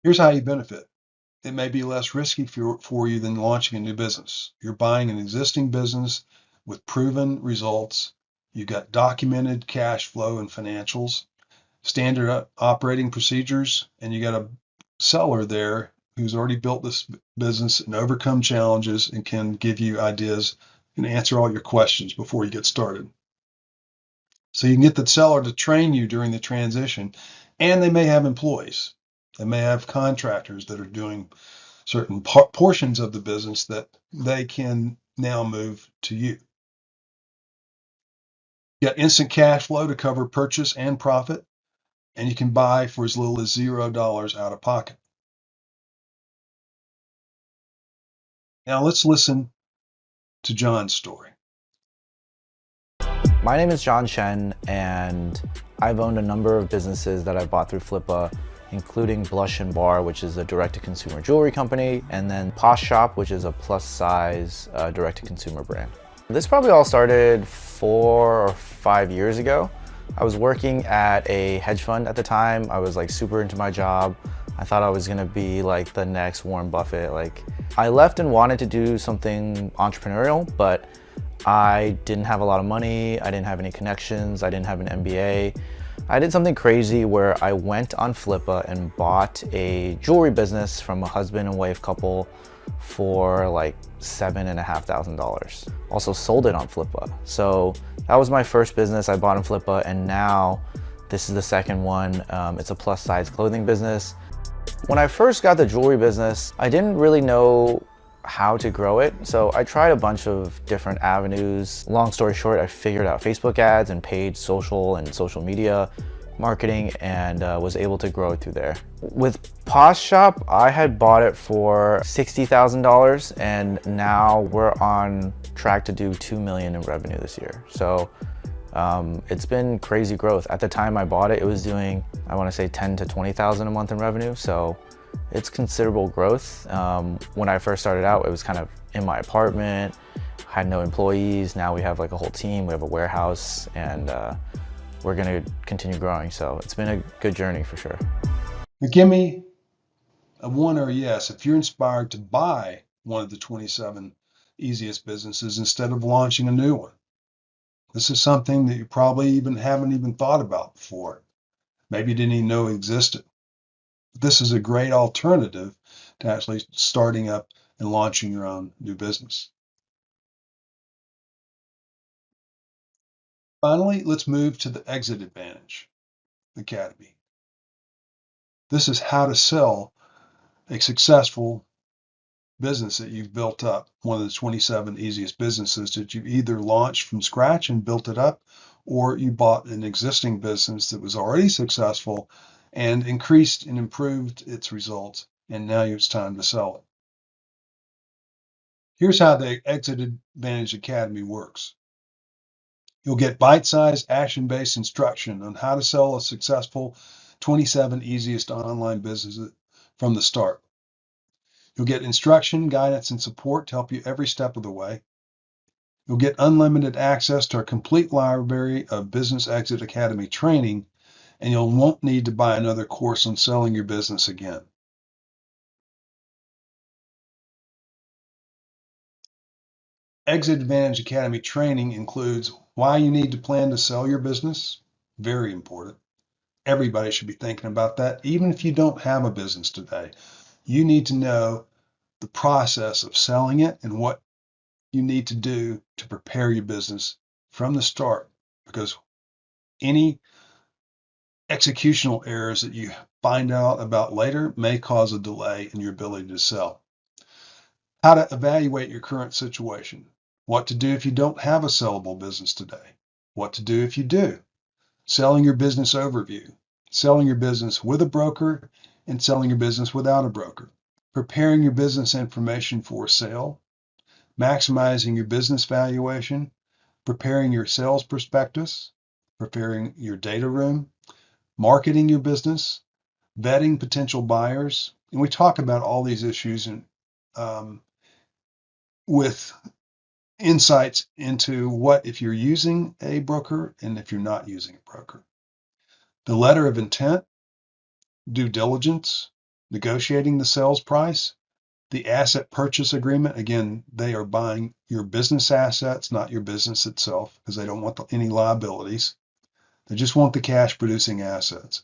Here's how you benefit. It may be less risky for you than launching a new business. You're buying an existing business with proven results. You've got documented cash flow and financials, standard operating procedures, and you got a seller there who's already built this business and overcome challenges and can give you ideas and answer all your questions before you get started. So you can get the seller to train you during the transition, and they may have employees. They may have contractors that are doing certain portions of the business that they can now move to you. You got instant cash flow to cover purchase and profit, and you can buy for as little as $0 out of pocket. Now let's listen to John's story. My name is John Shen, and I've owned a number of businesses that I bought through Flippa, including Blush and Bar, which is a direct-to-consumer jewelry company, and then Posh Shop, which is a plus-size direct-to-consumer brand. This probably all started 4 or 5 years ago. I was working at a hedge fund at the time. I was like super into my job. I thought I was gonna be like the next Warren Buffett. Like, I left and wanted to do something entrepreneurial, but I didn't have a lot of money. I didn't have any connections. I didn't have an MBA. I did something crazy where I went on Flippa and bought a jewelry business from a husband and wife couple for like $7,500. Also sold it on Flippa. So that was my first business I bought on Flippa, and now this is the second one. It's a plus size clothing business. When I first got the jewelry business, I didn't really know how to grow it. So I tried a bunch of different avenues. Long story short, I figured out Facebook ads and paid social and social media marketing, and was able to grow it through there. With Posh Shop, I had bought it for $60,000, and now we're on track to do $2 million in revenue this year. So it's been crazy growth. At the time I bought it, it was doing, I want to say 10 to 20,000 a month in revenue. So it's considerable growth. When I first started out, it was kind of in my apartment, had no employees. Now we have like a whole team, we have a warehouse, and we're gonna continue growing. So it's been a good journey for sure. Now give me a one or a yes if you're inspired to buy one of the 27 easiest businesses instead of launching a new one. This is something that you probably haven't even thought about before. Maybe you didn't even know existed. This is a great alternative to actually starting up and launching your own new business. Finally, let's move to the Exit Advantage Academy. This is how to sell a successful business that you've built up, one of the 27 easiest businesses that you either launched from scratch and built it up, or you bought an existing business that was already successful and increased and improved its results, and now it's time to sell it. Here's how the Exit Advantage Academy works. You'll get bite-sized, action-based instruction on how to sell a successful 27 easiest online businesses from the start. You'll get instruction, guidance, and support to help you every step of the way. You'll get unlimited access to our complete library of Business Exit Academy training, and you won't need to buy another course on selling your business again. Exit Advantage Academy training includes why you need to plan to sell your business. Very important. Everybody should be thinking about that. Even if you don't have a business today, you need to know the process of selling it and what you need to do to prepare your business from the start, because any executional errors that you find out about later may cause a delay in your ability to sell. How to evaluate your current situation. What to do if you don't have a sellable business today. What to do if you do. Selling your business overview. Selling your business with a broker and selling your business without a broker. Preparing your business information for sale. Maximizing your business valuation. Preparing your sales prospectus. Preparing your data room. Marketing your business. Vetting potential buyers. And we talk about all these issues with insights into what if you're using a broker and if you're not using a broker. The letter of intent, due diligence, negotiating the sales price, the asset purchase agreement. Again, they are buying your business assets, not your business itself, because they don't want any liabilities. They just want the cash producing assets.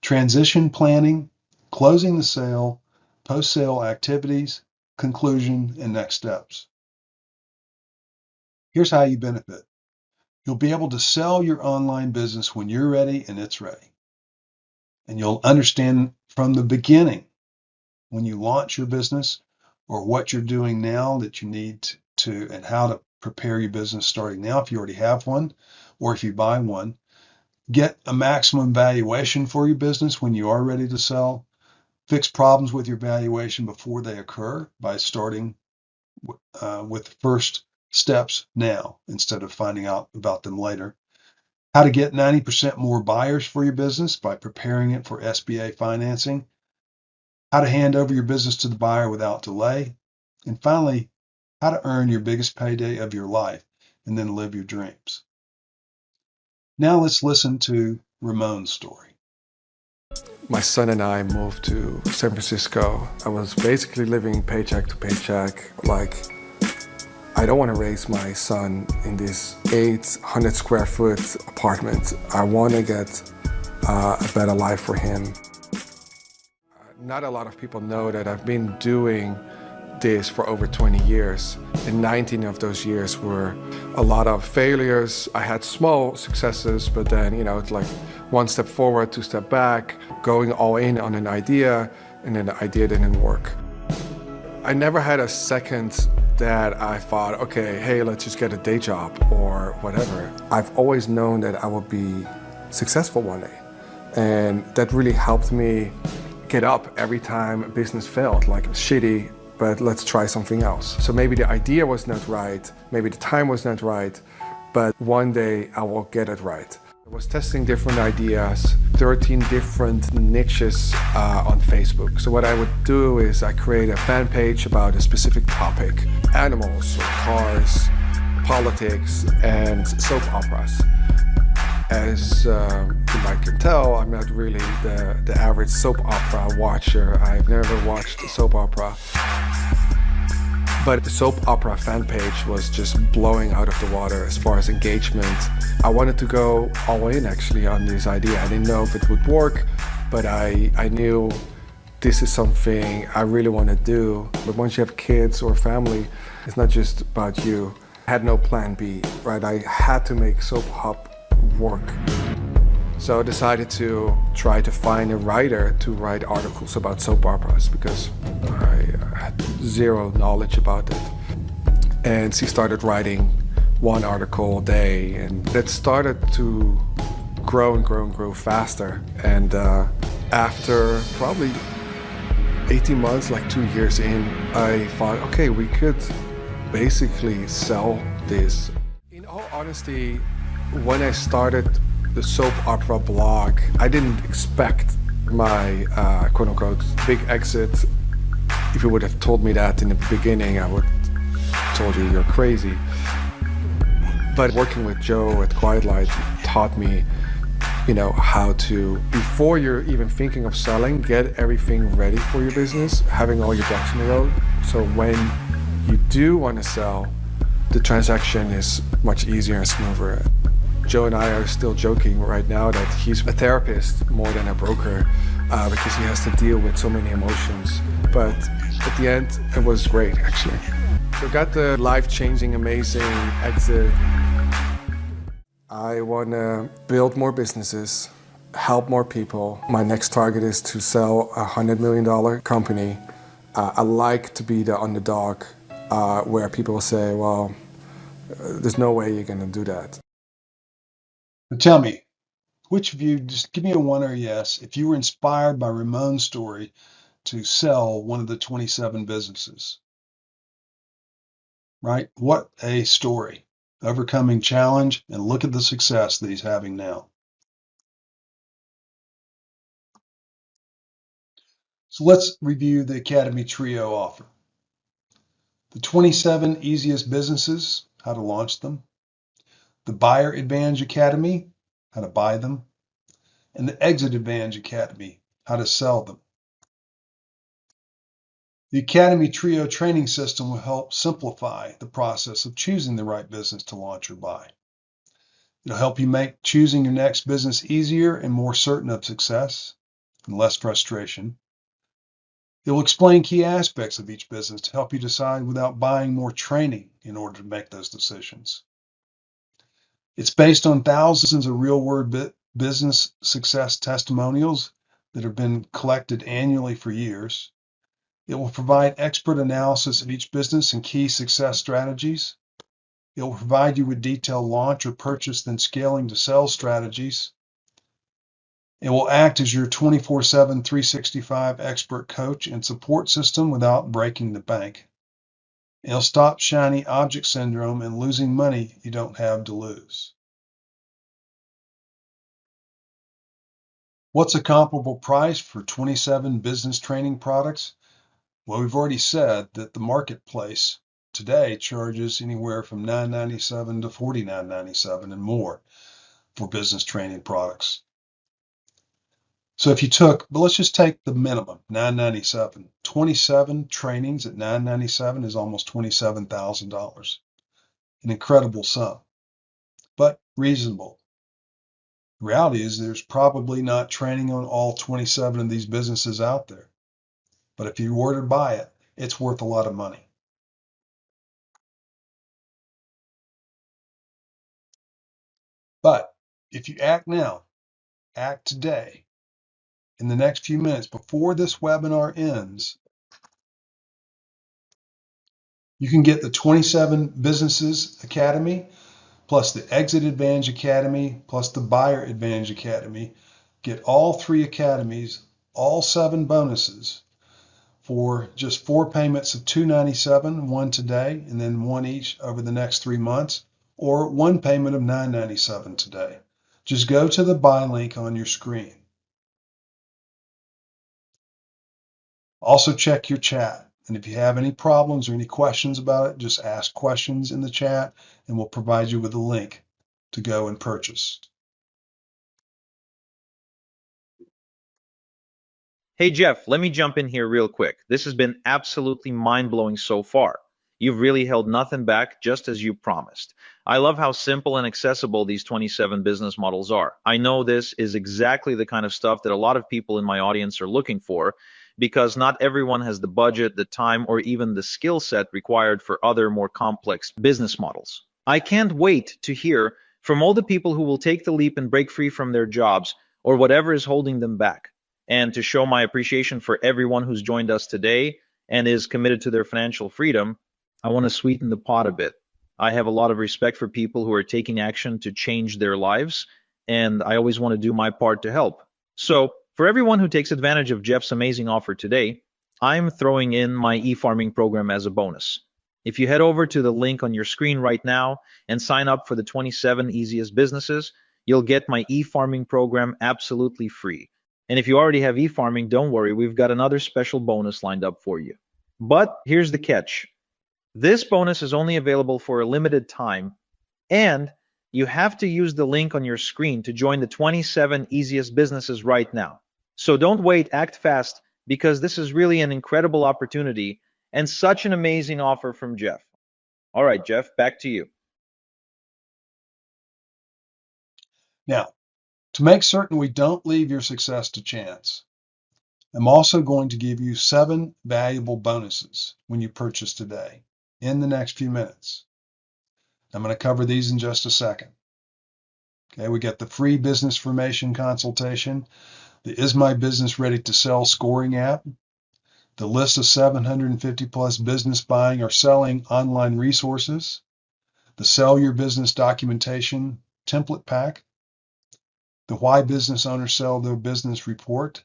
Transition planning, closing the sale, post-sale activities, conclusion, and next steps. Here's how you benefit. You'll be able to sell your online business when you're ready and it's ready. And you'll understand from the beginning when you launch your business or what you're doing now that you need to and how to prepare your business starting now if you already have one or if you buy one. Get a maximum valuation for your business when you are ready to sell. Fix problems with your valuation before they occur by starting with the first steps now instead of finding out about them later. How to get 90% more buyers for your business by preparing it for SBA financing. How to hand over your business to the buyer without delay. And finally, how to earn your biggest payday of your life and then live your dreams. Now let's listen to Ramon's story. My son and I moved to San Francisco. I was basically living paycheck to paycheck. I don't want to raise my son in this 800 square foot apartment. I want to get a better life for him. Not a lot of people know that I've been doing this for over 20 years. And 19 of those years were a lot of failures. I had small successes, but then, it's like one step forward, two step back, going all in on an idea, and then the idea didn't work. I never had a second that I thought, okay, hey, let's just get a day job or whatever. I've always known that I would be successful one day. And that really helped me get up every time business failed, like shitty, but let's try something else. So maybe the idea was not right, maybe the time was not right, but one day I will get it right. I was testing different ideas, 13 different niches on Facebook. So what I would do is I create a fan page about a specific topic, animals, cars, politics, and soap operas. As you might can tell, I'm not really the average soap opera watcher. I've never watched a soap opera. But the soap opera fan page was just blowing out of the water as far as engagement. I wanted to go all in actually on this idea. I didn't know if it would work, but I knew this is something I really want to do. But once you have kids or family, it's not just about you. I had no plan B, right? I had to make Soap Hop work. So I decided to try to find a writer to write articles about soap operas because I had zero knowledge about it. And she started writing one article a day, and it started to grow and grow and grow faster. And after probably 18 months, like 2 years in, I thought, okay, we could basically sell this. In all honesty, when I started the soap opera blog, I didn't expect my quote unquote big exit. If you would have told me that in the beginning, I would have told you you're crazy. But working with Joe at Quiet Light taught me, how to, before you're even thinking of selling, get everything ready for your business, having all your ducks in a row. So when you do want to sell, the transaction is much easier and smoother. Joe and I are still joking right now that he's a therapist more than a broker because he has to deal with so many emotions. But at the end, it was great, actually. So got the life-changing, amazing exit. I want to build more businesses, help more people. My next target is to sell a $100 million company. I like to be the underdog where people say, well, there's no way you're going to do that. But tell me, which of you, just give me a one or a yes, if you were inspired by Ramon's story to sell one of the 27 businesses, right? What a story. Overcoming challenge, and look at the success that he's having now. So let's review the Academy Trio offer. The 27 easiest businesses, how to launch them. The Buyer Advantage Academy, how to buy them. And the Exit Advantage Academy, how to sell them. The Academy Trio training system will help simplify the process of choosing the right business to launch or buy. It'll help you make choosing your next business easier and more certain of success and less frustration. It will explain key aspects of each business to help you decide without buying more training in order to make those decisions. It's based on thousands of real-world business success testimonials that have been collected annually for years. It will provide expert analysis of each business and key success strategies. It will provide you with detailed launch or purchase then scaling to sell strategies. It will act as your 24/7, 365 expert coach and support system without breaking the bank. It'll stop shiny object syndrome and losing money you don't have to lose. What's a comparable price for 27 business training products? Well, we've already said that the marketplace today charges anywhere from $9.97 to $49.97 and more for business training products. So if you took, but let's just take the minimum, $9.97. 27 trainings at $9.97 is almost $27,000. An incredible sum, but reasonable. The reality is there's probably not training on all 27 of these businesses out there. But if you were to buy it, it's worth a lot of money. But if you act now, act today, in the next few minutes before this webinar ends, you can get the 27 Businesses Academy, plus the Exit Advantage Academy, plus the Buyer Advantage Academy. Get all 3 academies, all 7 bonuses for just 4 payments of $297, one today, and then one each over the next 3 months, or 1 payment of $997 today. Just go to the buy link on your screen. Also check your chat. And if you have any problems or any questions about it, just ask questions in the chat and we'll provide you with a link to go and purchase. Hey Jeff, let me jump in here real quick. This has been absolutely mind-blowing so far. You've really held nothing back, just as you promised. I love how simple and accessible these 27 business models are. I know this is exactly the kind of stuff that a lot of people in my audience are looking for, because not everyone has the budget, the time, or even the skill set required for other more complex business models. I can't wait to hear from all the people who will take the leap and break free from their jobs or whatever is holding them back. And to show my appreciation for everyone who's joined us today and is committed to their financial freedom, I want to sweeten the pot a bit. I have a lot of respect for people who are taking action to change their lives, and I always want to do my part to help. So, for everyone who takes advantage of Jeff's amazing offer today, I'm throwing in my e-farming program as a bonus. If you head over to the link on your screen right now and sign up for the 27 easiest businesses, you'll get my e-farming program absolutely free. And if you already have e-farming, don't worry, we've got another special bonus lined up for you. But here's the catch. This bonus is only available for a limited time, and you have to use the link on your screen to join the 27 easiest businesses right now. So don't wait, act fast, because this is really an incredible opportunity and such an amazing offer from Jeff. All right, Jeff, back to you. Now, to make certain we don't leave your success to chance, I'm also going to give you 7 valuable bonuses when you purchase today in the next few minutes. I'm going to cover these in just a second. Okay, we got the free business formation consultation, the Is My Business Ready to Sell scoring app, the list of 750 plus business buying or selling online resources, the Sell Your Business documentation template pack, the Why Business Owners Sell Their Business report,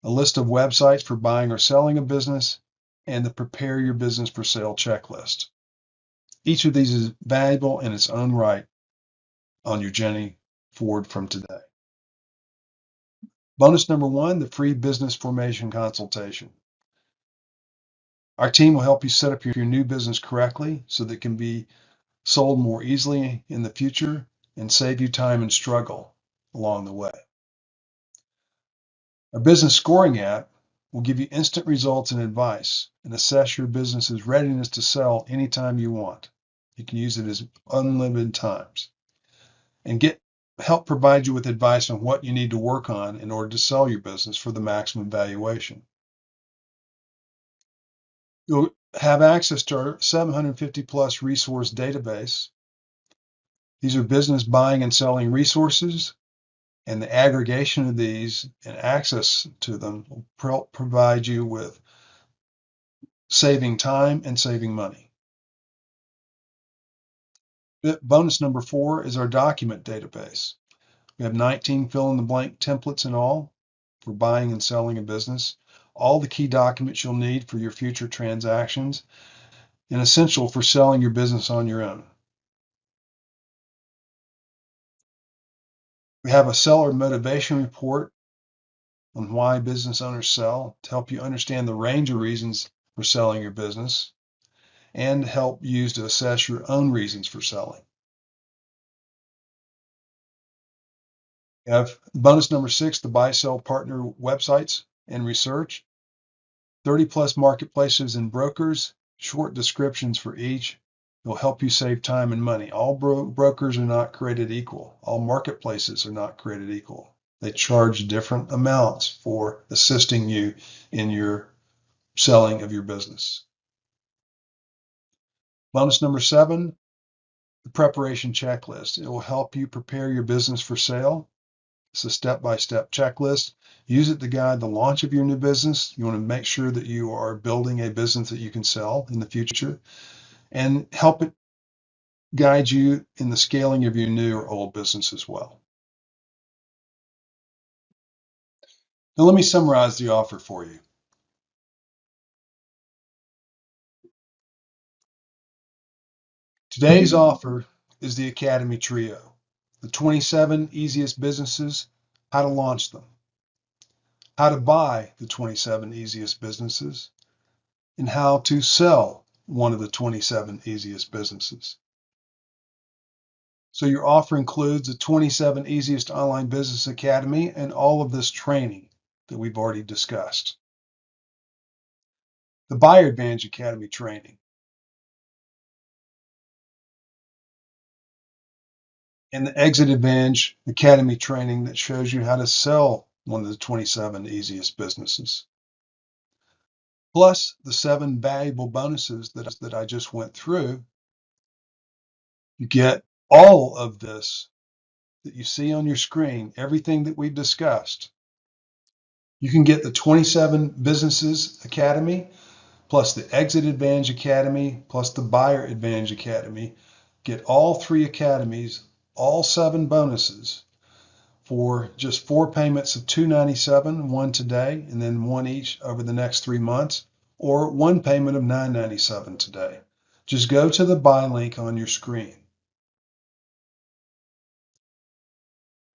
a list of websites for buying or selling a business, and the Prepare Your Business for Sale checklist. Each of these is valuable in its own right on your journey forward from today. Bonus number 1, the free business formation consultation. Our team will help you set up your new business correctly so that it can be sold more easily in the future and save you time and struggle along the way. Our business scoring app will give you instant results and advice and assess your business's readiness to sell anytime you want. You can use it as unlimited times and help provide you with advice on what you need to work on in order to sell your business for the maximum valuation. You'll have access to our 750 plus resource database. These are business buying and selling resources, and the aggregation of these and access to them will provide you with saving time and saving money. Bonus number 4 is our document database. We have 19 fill-in-the-blank templates in all for buying and selling a business, all the key documents you'll need for your future transactions, and essential for selling your business on your own. We have a seller motivation report on why business owners sell to help you understand the range of reasons for selling your business and help you to assess your own reasons for selling. We have bonus number 6, the buy sell partner websites and research, 30 plus marketplaces and brokers, short descriptions for each. It will help you save time and money. All brokers are not created equal. All marketplaces are not created equal. They charge different amounts for assisting you in your selling of your business. Bonus number 7, the preparation checklist. It will help you prepare your business for sale. It's a step-by-step checklist. Use it to guide the launch of your new business. You want to make sure that you are building a business that you can sell in the future, and help it guide you in the scaling of your new or old business as well. Now let me summarize the offer for you. Today's offer is the Academy Trio, the 27 easiest businesses, how to launch them, how to buy the 27 easiest businesses, and how to sell one of the 27 easiest businesses. So your offer includes the 27 Easiest Online Business Academy and all of this training that we've already discussed. The Buyer Advantage Academy training, and the Exit Advantage Academy training that shows you how to sell one of the 27 easiest businesses. Plus the 7 valuable bonuses that I just went through. You get All of this that you see on your screen, everything that we've discussed, you can get the 27 Businesses Academy, plus the Exit Advantage Academy, plus the Buyer Advantage Academy. Get all 3 academies, all 7 bonuses for just 4 payments of $297, one today, and then one each over the next 3 months, or 1 payment of $997 today. Just go to the buy link on your screen.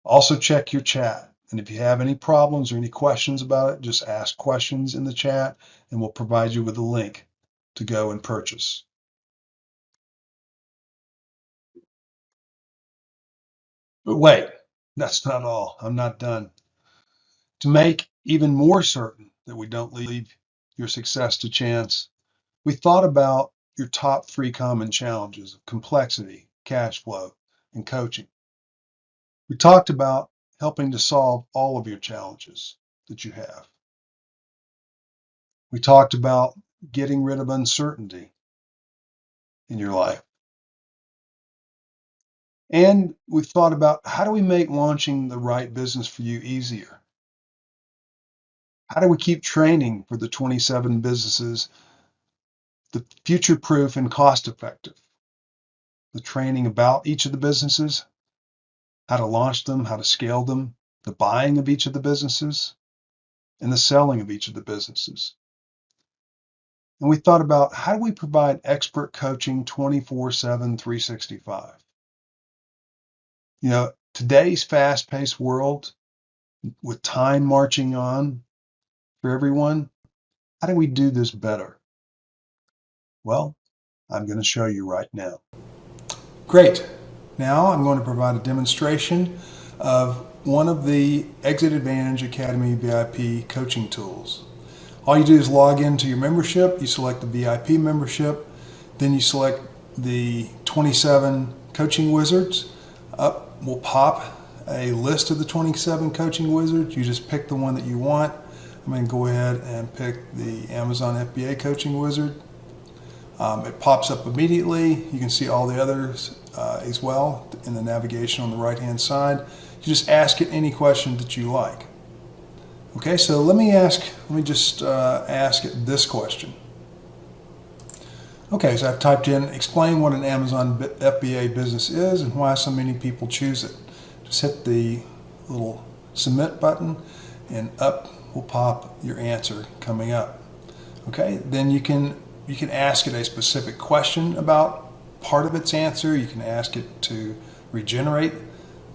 Also check your chat. And if you have any problems or any questions about it, just ask questions in the chat and we'll provide you with a link to go and purchase. But wait, that's not all. I'm not done. To make even more certain that we don't leave your success to chance, we thought about your top 3 common challenges of complexity, cash flow, and coaching. We talked about helping to solve all of your challenges that you have. We talked about getting rid of uncertainty in your life. And we've thought about how do we make launching the right business for you easier? How do we keep training for the 27 businesses, the future-proof and cost-effective? The training about each of the businesses, how to launch them, how to scale them, the buying of each of the businesses, and the selling of each of the businesses. And we thought about how do we provide expert coaching 24/7, 365? You know, today's fast-paced world with time marching on for everyone, how do we do this better? Well, I'm going to show you right now. Great. Now I'm going to provide a demonstration of one of the Exit Advantage Academy VIP coaching tools. All you do is log into your membership, you select the VIP membership, then you select the 27 coaching wizards. Up will pop a list of the 27 coaching wizards. You just pick the one that you want. I'm going to go ahead and pick the Amazon FBA coaching wizard. It pops up immediately. You can see all the others as well in the navigation on the right hand side. You just ask it any question that you like. Okay, so let me just ask it this question. Okay, so I've typed in, explain what an Amazon FBA business is and why so many people choose it. Just hit the little submit button and up will pop your answer coming up. Okay, then you can ask it a specific question about part of its answer. You can ask it to regenerate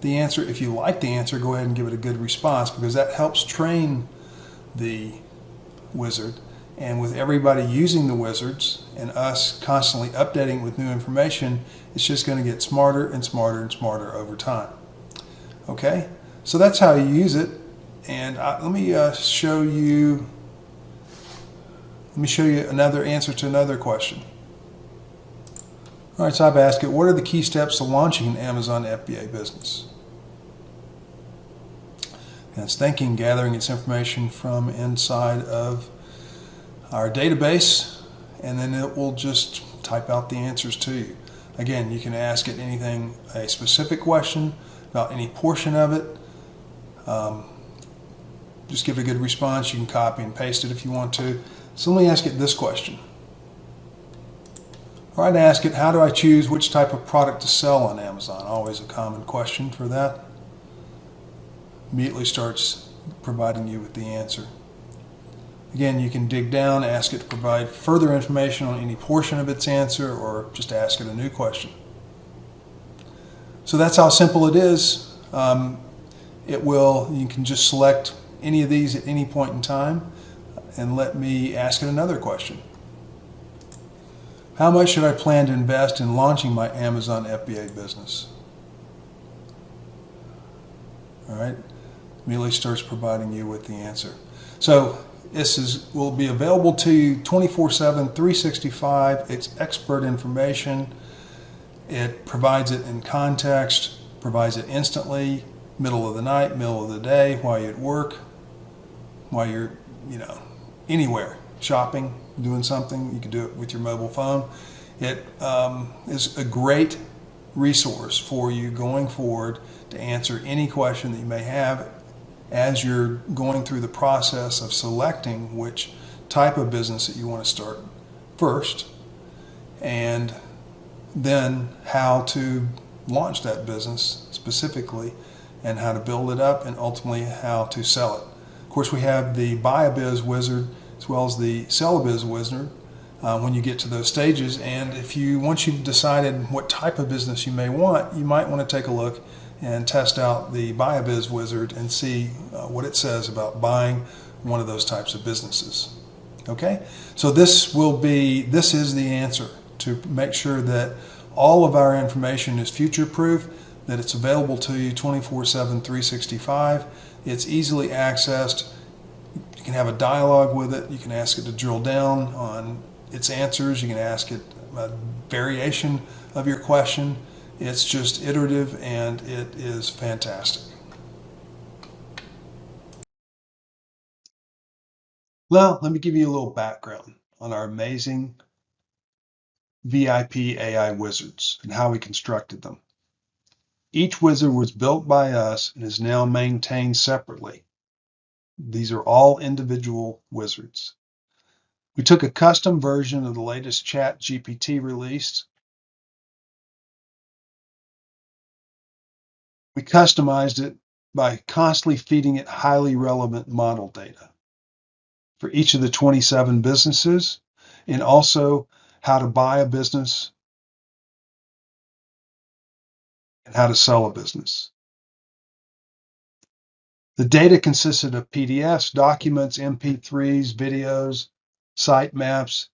the answer. If you like the answer, go ahead and give it a good response because that helps train the wizard. And with everybody using the wizards and us constantly updating with new information, it's just going to get smarter and smarter and smarter over time. Okay, so that's how you use it. And let me show you another answer to another question. All right, so I've asked it, what are the key steps to launching an Amazon FBA business? And it's thinking, gathering its information from inside of our database, and then it will just type out the answers to you. Again, you can ask it anything, a specific question about any portion of it. Just give it a good response. You can copy and paste it if you want to. So let me ask it this question. All right, ask it, how do I choose which type of product to sell on Amazon? Always a common question for that. Immediately starts providing you with the answer. Again, you can dig down, ask it to provide further information on any portion of its answer, or just ask it a new question. So that's how simple it is. You can just select any of these at any point in time, and let me ask it another question. How much should I plan to invest in launching my Amazon FBA business? All right, immediately starts providing you with the answer. So this will be available to you 24/7, 365. It's expert information. It provides it in context, provides it instantly, middle of the night, middle of the day, while you're at work, while you're, anywhere, shopping, doing something. You can do it with your mobile phone. It is a great resource for you going forward to answer any question that you may have as you're going through the process of selecting which type of business that you want to start first, and then how to launch that business specifically, and how to build it up, and ultimately how to sell it. Of course, we have the Buy a Biz Wizard as well as the Sell a Biz Wizard when you get to those stages. And once you've decided what type of business you may want, you might want to take a look and test out the Buy a Biz Wizard and see what it says about buying one of those types of businesses. Okay, so this is the answer to make sure that all of our information is future-proof, that it's available to you 24/7, 365. It's easily accessed. You can have a dialogue with it. You can ask it to drill down on its answers. You can ask it a variation of your question. It's just iterative, and it is fantastic. Well, let me give you a little background on our amazing VIP AI wizards and how we constructed them. Each wizard was built by us and is now maintained separately. These are all individual wizards. We took a custom version of the latest Chat GPT released. We customized it by constantly feeding it highly relevant model data for each of the 27 businesses, and also how to buy a business and how to sell a business. The data consisted of PDFs, documents, MP3s, videos, site maps,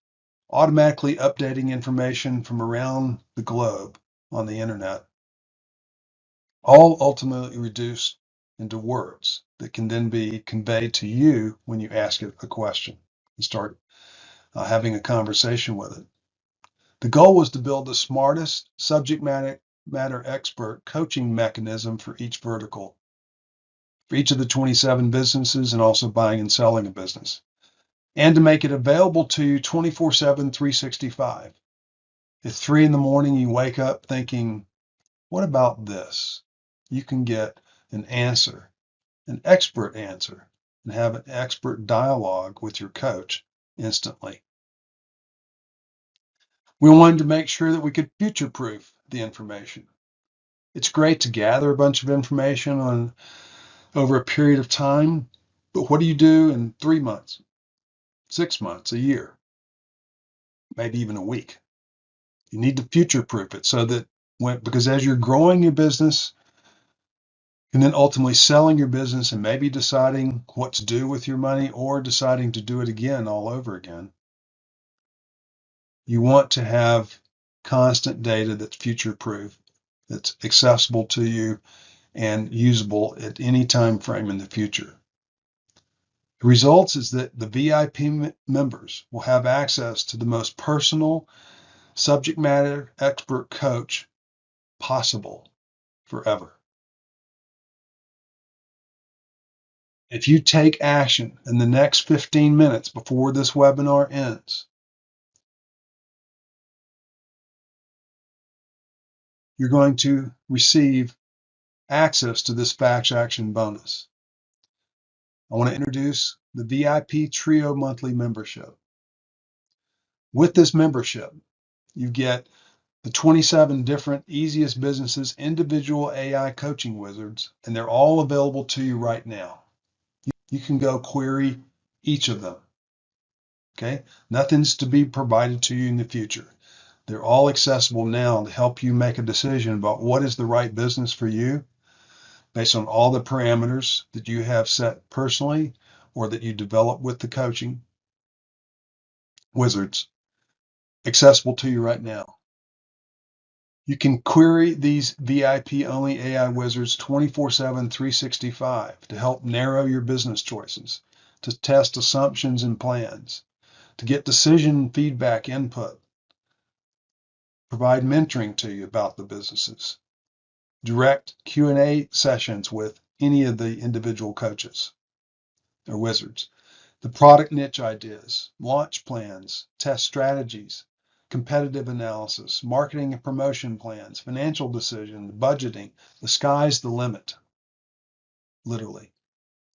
automatically updating information from around the globe on the internet, all ultimately reduced into words that can then be conveyed to you when you ask it a question and start having a conversation with it. The goal was to build the smartest subject matter expert coaching mechanism for each vertical, for each of the 27 businesses, and also buying and selling a business, and to make it available to you 24/7, 365. At 3 in the morning, you wake up thinking, what about this? You can get an answer, an expert answer, and have an expert dialogue with your coach instantly. We wanted to make sure that we could future-proof the information. It's great to gather a bunch of information over a period of time, but what do you do in 3 months, 6 months, a year, maybe even a week? You need to future-proof it so that because as you're growing your business and then ultimately selling your business and maybe deciding what to do with your money or deciding to do it again all over again, you want to have constant data that's future-proof, that's accessible to you and usable at any time frame in the future. The results is that the VIP members will have access to the most personal subject matter expert coach possible forever. If you take action in the next 15 minutes before this webinar ends, you're going to receive access to this Fast Action bonus. I want to introduce the VIP Trio monthly membership. With this membership, you get the 27 different easiest businesses individual AI coaching wizards, and they're all available to you right now. You can go query each of them. Okay? Nothing's to be provided to you in the future. They're all accessible now to help you make a decision about what is the right business for you based on all the parameters that you have set personally or that you develop with the coaching wizards, accessible to you right now. You can query these VIP only AI wizards 24/7, 365 to help narrow your business choices, to test assumptions and plans, to get decision feedback input, provide mentoring to you about the businesses, direct Q&A sessions with any of the individual coaches or wizards, the product niche ideas, launch plans, test strategies, competitive analysis, marketing and promotion plans, financial decisions, budgeting. The sky's the limit, literally.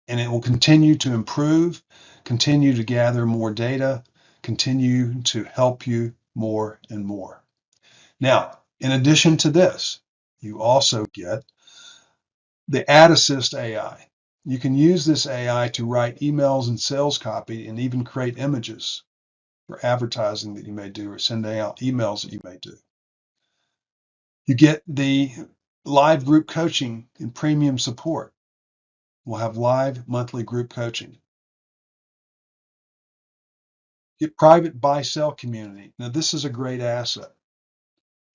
And it will continue to improve, continue to gather more data, continue to help you more and more. Now, in addition to this, you also get the Ad Assist AI. You can use this AI to write emails and sales copy and even create images for advertising that you may do or sending out emails that you may do. You get the live group coaching and premium support. We'll have live monthly group coaching. Get private buy-sell community. Now, this is a great asset.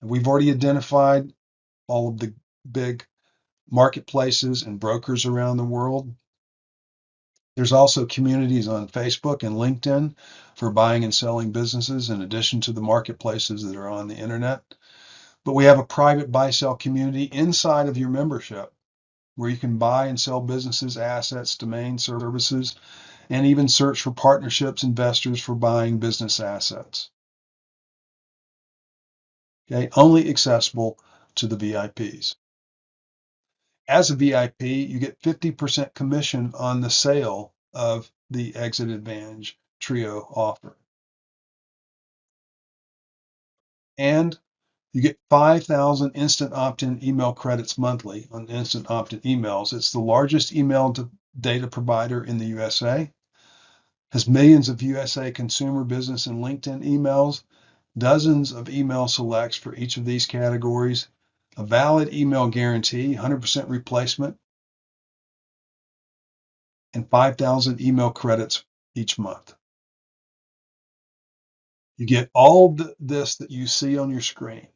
We've already identified all of the big marketplaces and brokers around the world. There's also communities on Facebook and LinkedIn for buying and selling businesses in addition to the marketplaces that are on the internet. But we have a private buy-sell community inside of your membership where you can buy and sell businesses, assets, domains, services, and even search for partnerships, investors for buying business assets. Okay, only accessible to the VIPs. As a VIP, you get 50% commission on the sale of the Exit Advantage Trio offer. And you get 5,000 instant opt-in email credits monthly on instant opt-in emails. It's the largest email data provider in the USA. Has millions of USA consumer, business, and LinkedIn emails, dozens of email selects for each of these categories, a valid email guarantee, 100% replacement, and 5,000 email credits each month. You get all this that you see on your screen.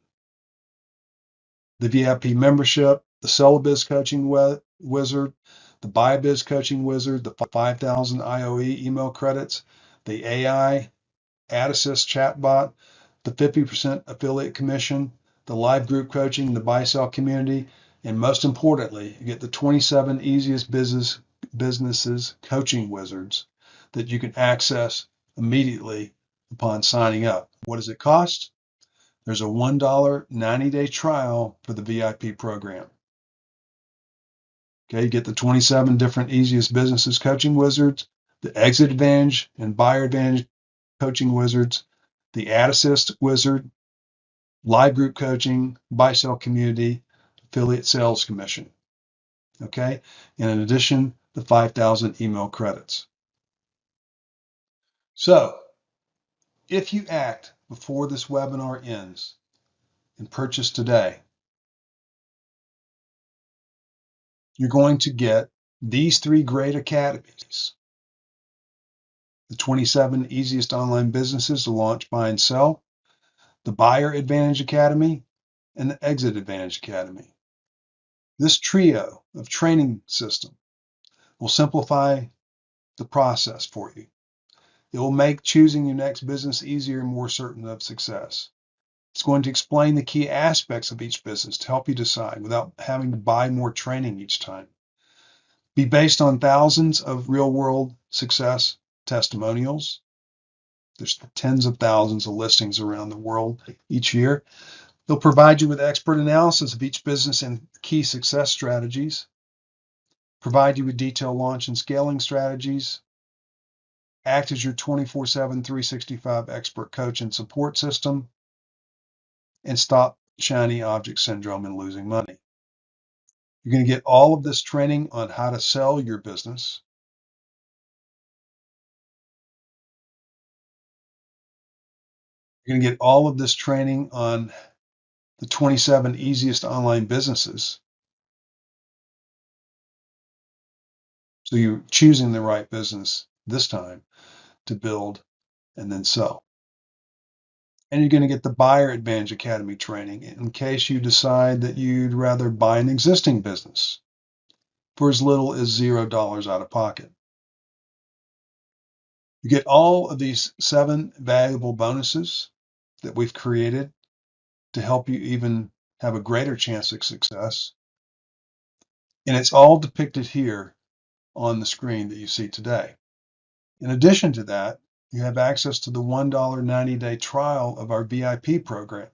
The VIP membership, the Sellabiz coaching wizard, the BuyBiz coaching wizard, the 5,000 IOE email credits, the AI Ad Assist chatbot, the 50% affiliate commission, the live group coaching, the buy-sell community, and most importantly, you get the 27 easiest businesses coaching wizards that you can access immediately upon signing up. What does it cost? There's a $1 90-day trial for the VIP program. Okay, you get the 27 different easiest businesses coaching wizards, the Exit Advantage and Buyer Advantage coaching wizards, the Ad Assist wizard, live group coaching, buy-sell community, affiliate sales commission. Okay, and in addition, the 5,000 email credits. So, if you act before this webinar ends and purchase today, you're going to get these 3 great academies. The 27 easiest online businesses to launch, buy, and sell, the Buyer Advantage Academy, and the Exit Advantage Academy. This trio of training system will simplify the process for you. It will make choosing your next business easier and more certain of success. It's going to explain the key aspects of each business to help you decide without having to buy more training each time. Be based on thousands of real-world success testimonials. There's tens of thousands of listings around the world each year. They'll provide you with expert analysis of each business and key success strategies, provide you with detailed launch and scaling strategies, act as your 24/7, 365 expert coach and support system, and stop shiny object syndrome and losing money. You're going to get all of this training on how to sell your business. You're going to get all of this training on the 27 easiest online businesses. So you're choosing the right business this time to build and then sell. And you're going to get the Buyer Advantage Academy training in case you decide that you'd rather buy an existing business for as little as $0 out of pocket. You get all of these 7 valuable bonuses that we've created to help you even have a greater chance of success. And it's all depicted here on the screen that you see today. In addition to that, you have access to the $1 90-day trial of our VIP program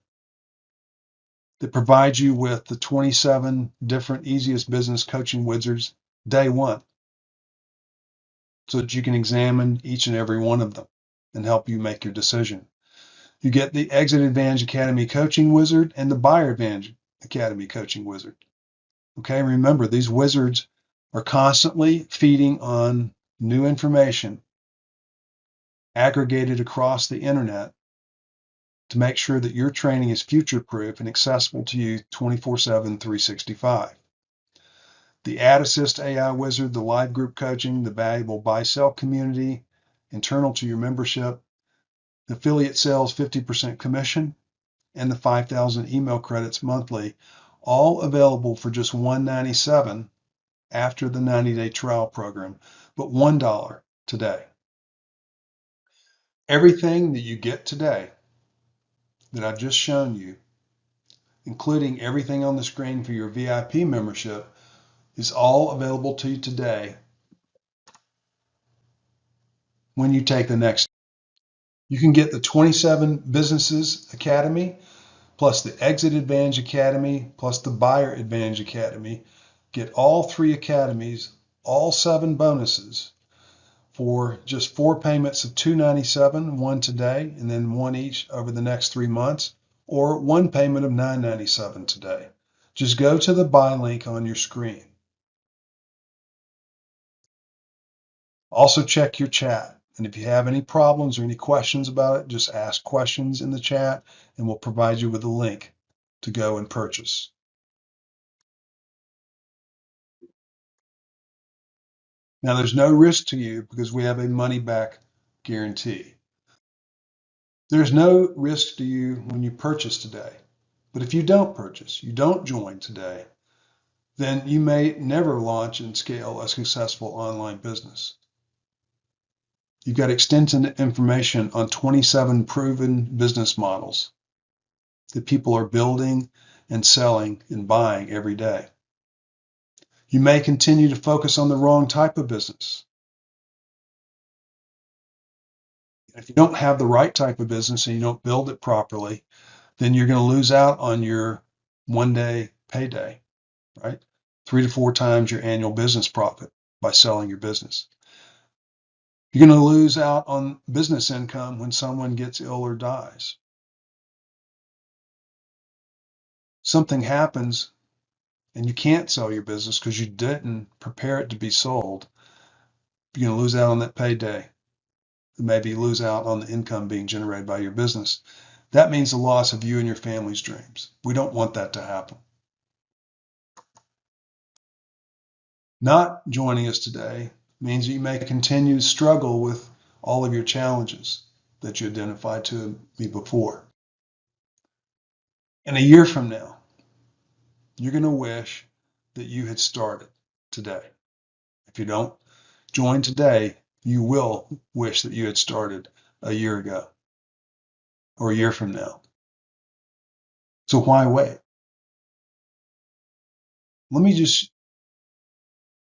that provides you with the 27 different easiest business coaching wizards day one, so that you can examine each and every one of them and help you make your decision. You get the Exit Advantage Academy Coaching Wizard and the Buyer Advantage Academy Coaching Wizard. Okay, remember, these wizards are constantly feeding on new information aggregated across the internet to make sure that your training is future-proof and accessible to you 24/7, 365. The Ad Assist AI Wizard, the live group coaching, the valuable buy-sell community internal to your membership, the affiliate sales 50% commission, and the 5,000 email credits monthly, all available for just $197 after the 90-day trial program, but $1 today. Everything that you get today that I've just shown you, including everything on the screen for your VIP membership, is all available to you today when you take the next. You can get the 27 Businesses Academy, plus the Exit Advantage Academy, plus the Buyer Advantage Academy. Get all 3 academies, all 7 bonuses for just 4 payments of $297, one today, and then one each over the next 3 months, or 1 payment of $997 today. Just go to the buy link on your screen. Also check your chat. And if you have any problems or any questions about it, just ask questions in the chat and we'll provide you with a link to go and purchase. Now, there's no risk to you because we have a money back guarantee. There's no risk to you when you purchase today. But if you don't purchase, you don't join today, then you may never launch and scale a successful online business. You've got extensive information on 27 proven business models that people are building and selling and buying every day. You may continue to focus on the wrong type of business. If you don't have the right type of business and you don't build it properly, then you're going to lose out on your one-day payday, right? 3 to 4 times your annual business profit by selling your business. You're going to lose out on business income when someone gets ill or dies. Something happens and you can't sell your business because you didn't prepare it to be sold. You're going to lose out on that payday. Maybe lose out on the income being generated by your business. That means the loss of you and your family's dreams. We don't want that to happen. Not joining us today means that you may continue to struggle with all of your challenges that you identified to me before. And a year from now, you're going to wish that you had started today. If you don't join today, you will wish that you had started a year ago or a year from now. So why wait? Let me just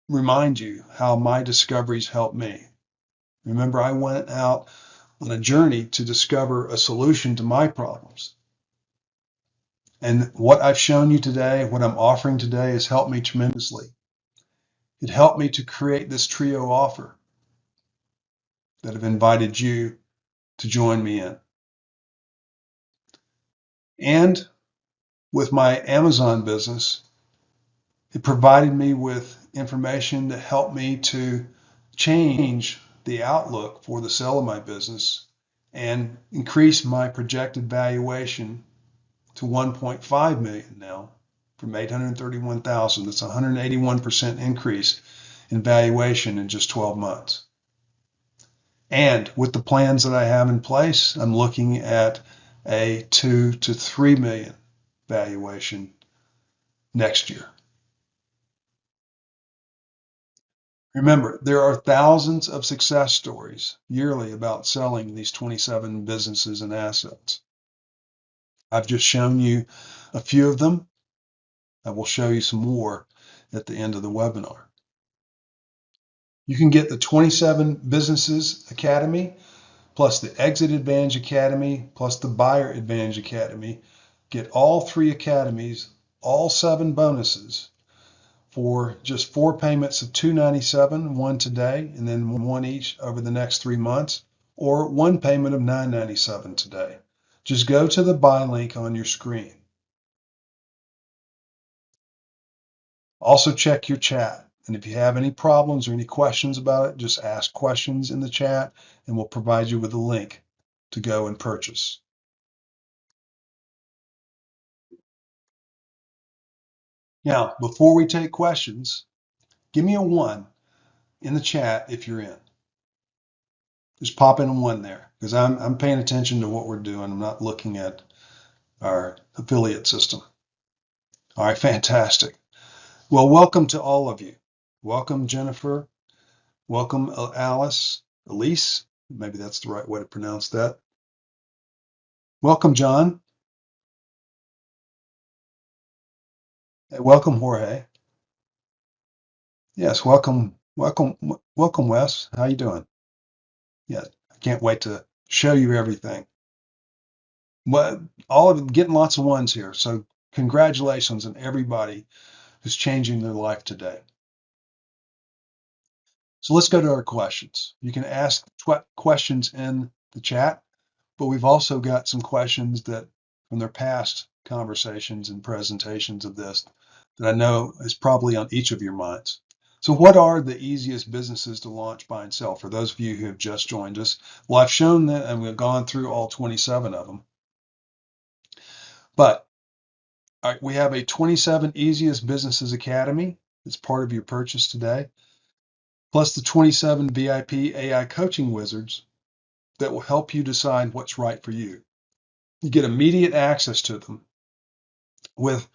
remind you how my discoveries helped me. Remember, I went out on a journey to discover a solution to my problems. And what I've shown you today, what I'm offering today, has helped me tremendously. It helped me to create this trio offer that I've invited you to join me in. And with my Amazon business, it provided me with information that helped me to change the outlook for the sale of my business and increase my projected valuation to 1.5 million now from 831,000. That's a 181% increase in valuation in just 12 months. And with the plans that I have in place, I'm looking at a 2 to 3 million valuation next year. Remember, there are thousands of success stories yearly about selling these 27 businesses and assets. I've just shown you a few of them. I will show you some more at the end of the webinar. You can get the 27 Businesses Academy plus the Exit Advantage Academy, plus the Buyer Advantage Academy. Get all 3 academies, all 7 bonuses for just 4 payments of $297, one today, and then one each over the next 3 months, or 1 payment of $997 today. Just go to the buy link on your screen. Also check your chat. And if you have any problems or any questions about it, just ask questions in the chat and we'll provide you with a link to go and purchase. Now, before we take questions, give me a 1 in the chat if you're in. Just pop in a 1 there because I'm paying attention to what we're doing. I'm not looking at our affiliate system. All right, fantastic. Well, welcome to all of you. Welcome, Jennifer. Welcome, Alice, Elise. Maybe that's the right way to pronounce that. Welcome, John. Hey, welcome, Jorge. Yes, welcome, Wes. How you doing? Yeah, I can't wait to show you everything. Well, all of it, getting lots of 1s here. So congratulations on everybody who's changing their life today. So let's go to our questions. You can ask questions in the chat, but we've also got some questions that from their past conversations and presentations of this that I know is probably on each of your minds. So what are the easiest businesses to launch, buy, and sell for those of you who have just joined us? Well, I've shown that and we've gone through all 27 of them. But all right, we have a 27 Easiest Businesses Academy. It's part of your purchase today, plus the 27 VIP AI coaching wizards that will help you decide what's right for you. You get immediate access to them with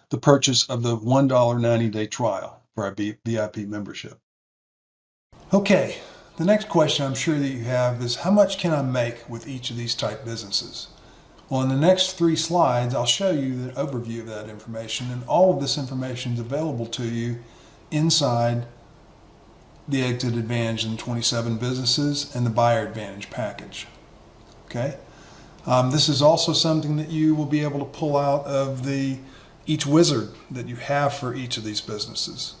the purchase of the $1 90-day trial for our VIP membership. Okay, the next question I'm sure that you have is how much can I make with each of these type businesses? Well, in the next 3 slides, I'll show you the overview of that information, and all of this information is available to you inside the Exit Advantage and 27 businesses and the Buyer Advantage package. Okay, this is also something that you will be able to pull out of each wizard that you have for each of these businesses.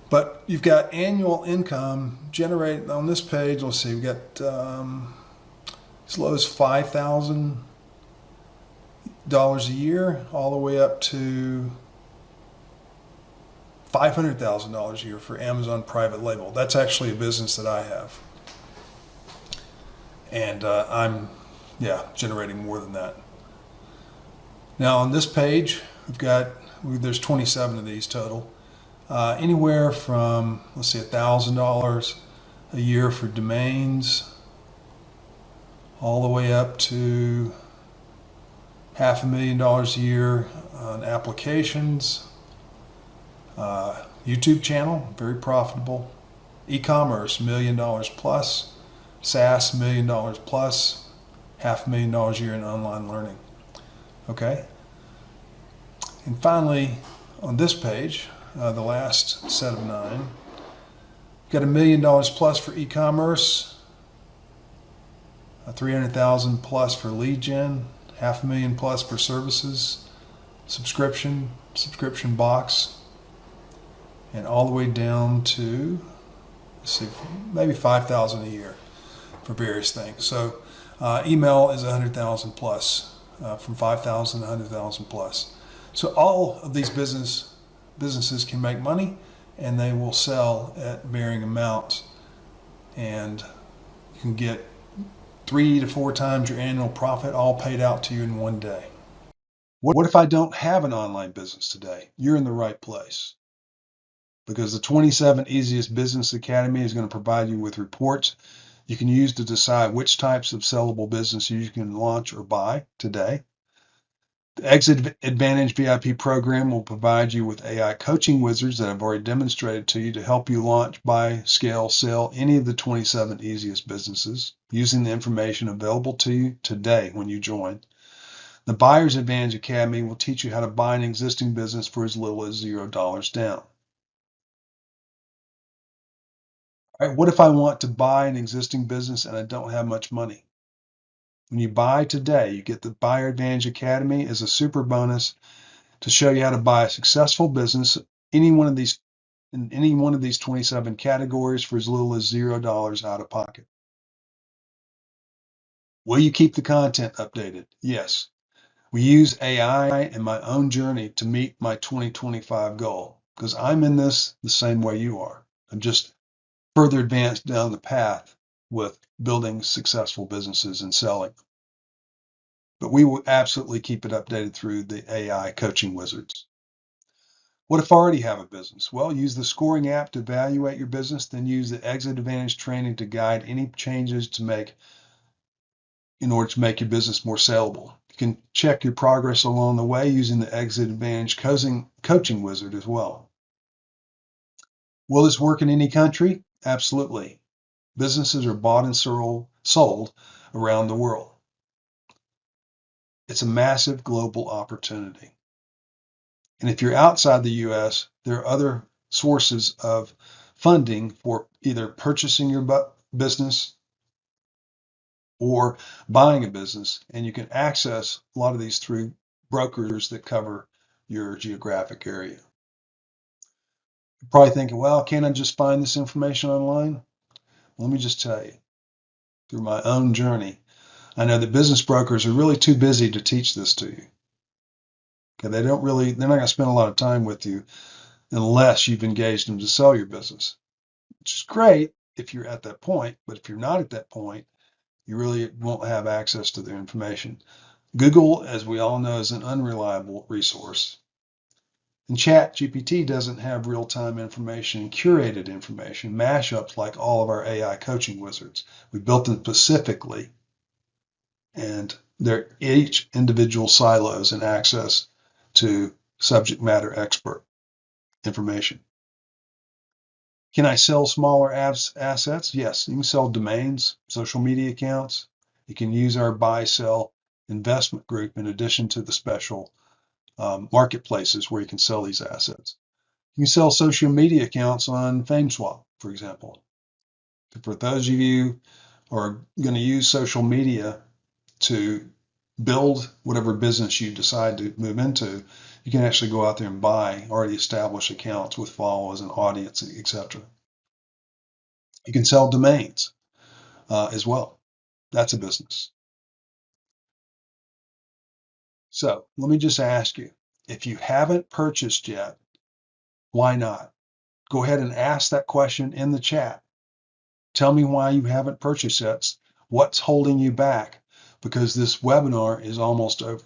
But you've got annual income generated on this page. Let's see, we've got as low as $5,000 a year, all the way up to $500,000 a year for Amazon private label. That's actually a business that I have. And I'm generating more than that. Now on this page, there's 27 of these total. Anywhere from, let's see, $1,000 a year for domains, all the way up to $500,000 a year on applications. YouTube channel, very profitable. E-commerce, $1 million plus. SaaS, $1 million plus. $500,000 a year in online learning. Okay. And finally, on this page, the last set of 9, got $1 million plus for e-commerce, $300,000 plus for lead gen, $500,000 plus for services, subscription box, and all the way down to, let's see, maybe $5,000 a year for various things. So email is $100,000 plus, from $5,000 to $100,000 plus. So all of these businesses can make money, and they will sell at varying amounts, and you can get 3 to 4 times your annual profit all paid out to you in one day. What if I don't have an online business today? You're in the right place, because the 27 Easiest Business Academy is going to provide you with reports you can use to decide which types of sellable businesses you can launch or buy today. The Exit Advantage VIP program will provide you with AI coaching wizards that I've already demonstrated to you to help you launch, buy, scale, sell any of the 27 easiest businesses using the information available to you today when you join. The Buyer's Advantage Academy will teach you how to buy an existing business for as little as $0 down. All right, what if I want to buy an existing business and I don't have much money? When you buy today, you get the Buyer Advantage Academy as a super bonus to show you how to buy a successful business in any one of these 27 categories for as little as $0 out of pocket. Will you keep the content updated? Yes. We use AI and my own journey to meet my 2025 goal because I'm in this the same way you are. I'm just further advanced down the path with building successful businesses and selling. But we will absolutely keep it updated through the AI coaching wizards. What if I already have a business? Well, use the scoring app to evaluate your business, then use the Exit Advantage training to guide any changes to make in order to make your business more saleable. You can check your progress along the way using the Exit Advantage coaching wizard as well. Will this work in any country? Absolutely. Businesses are bought and sold around the world. It's a massive global opportunity. And if you're outside the US, there are other sources of funding for either purchasing your business or buying a business, and you can access a lot of these through brokers that cover your geographic area. You're probably thinking, well, can't I just find this information online? Let me just tell you, through my own journey, I know that business brokers are really too busy to teach this to you. Okay, they're not going to spend a lot of time with you unless you've engaged them to sell your business, which is great if you're at that point, but if you're not at that point, you really won't have access to their information. Google, as we all know, is an unreliable resource. And ChatGPT doesn't have real-time information, curated information, mashups like all of our AI coaching wizards. We built them specifically, and they're each individual silos and access to subject matter expert information. Can I sell smaller assets? Yes, you can sell domains, social media accounts. You can use our buy-sell investment group in addition to the special marketplaces where you can sell these assets. You can sell social media accounts on FameSwap, for example. For those of you who are going to use social media to build whatever business you decide to move into, you can actually go out there and buy already established accounts with followers and audience, etc. You can sell domains as well. That's a business. So let me just ask you, if you haven't purchased yet, why not? Go ahead and ask that question in the chat. Tell me why you haven't purchased yet. What's holding you back? Because this webinar is almost over.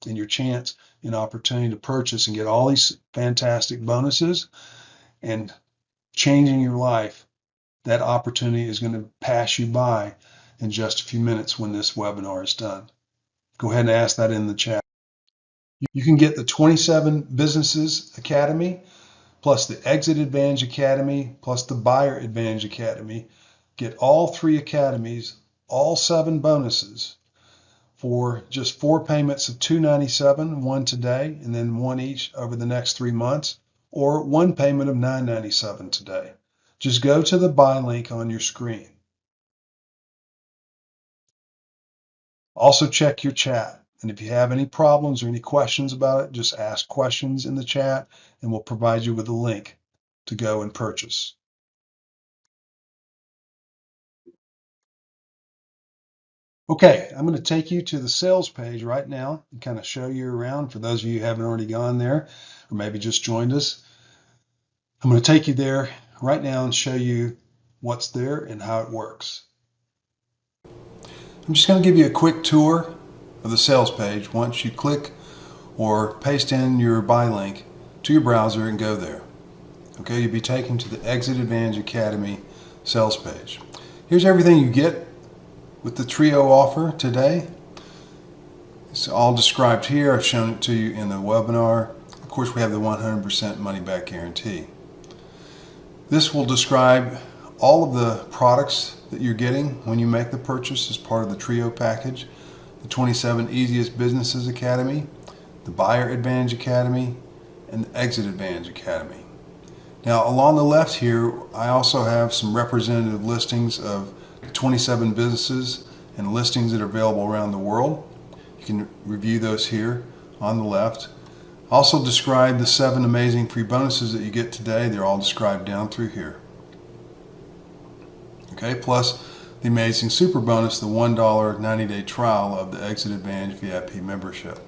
And your chance and opportunity to purchase and get all these fantastic bonuses and changing your life, that opportunity is going to pass you by in just a few minutes when this webinar is done. Go ahead and ask that in the chat. You can get the 27 Businesses Academy, plus the Exit Advantage Academy, plus the Buyer Advantage Academy. Get all 3 academies, all 7 bonuses for just 4 payments of $297, one today, and then one each over the next 3 months, or 1 payment of $997 today. Just go to the buy link on your screen. Also check your chat. And if you have any problems or any questions about it, just ask questions in the chat and we'll provide you with a link to go and purchase. Okay, I'm going to take you to the sales page right now and kind of show you around for those of you who haven't already gone there or maybe just joined us. I'm going to take you there right now and show you what's there and how it works. I'm just going to give you a quick tour of the sales page once you click or paste in your buy link to your browser and go there. Okay, you'll be taken to the Exit Advantage Academy sales page. Here's everything you get with the trio offer today. It's all described here. I've shown it to you in the webinar. Of course, we have the 100% money back guarantee. This will describe all of the products that you're getting when you make the purchase as part of the trio package. The 27 Easiest Businesses Academy, the Buyer Advantage Academy, and the Exit Advantage Academy. Now, along the left here, I also have some representative listings of 27 businesses and listings that are available around the world. You can review those here on the left. Also describe the 7 amazing free bonuses that you get today. They're all described down through here. Okay, plus the amazing super bonus, the $1 90-day trial of the Exit Advantage VIP membership.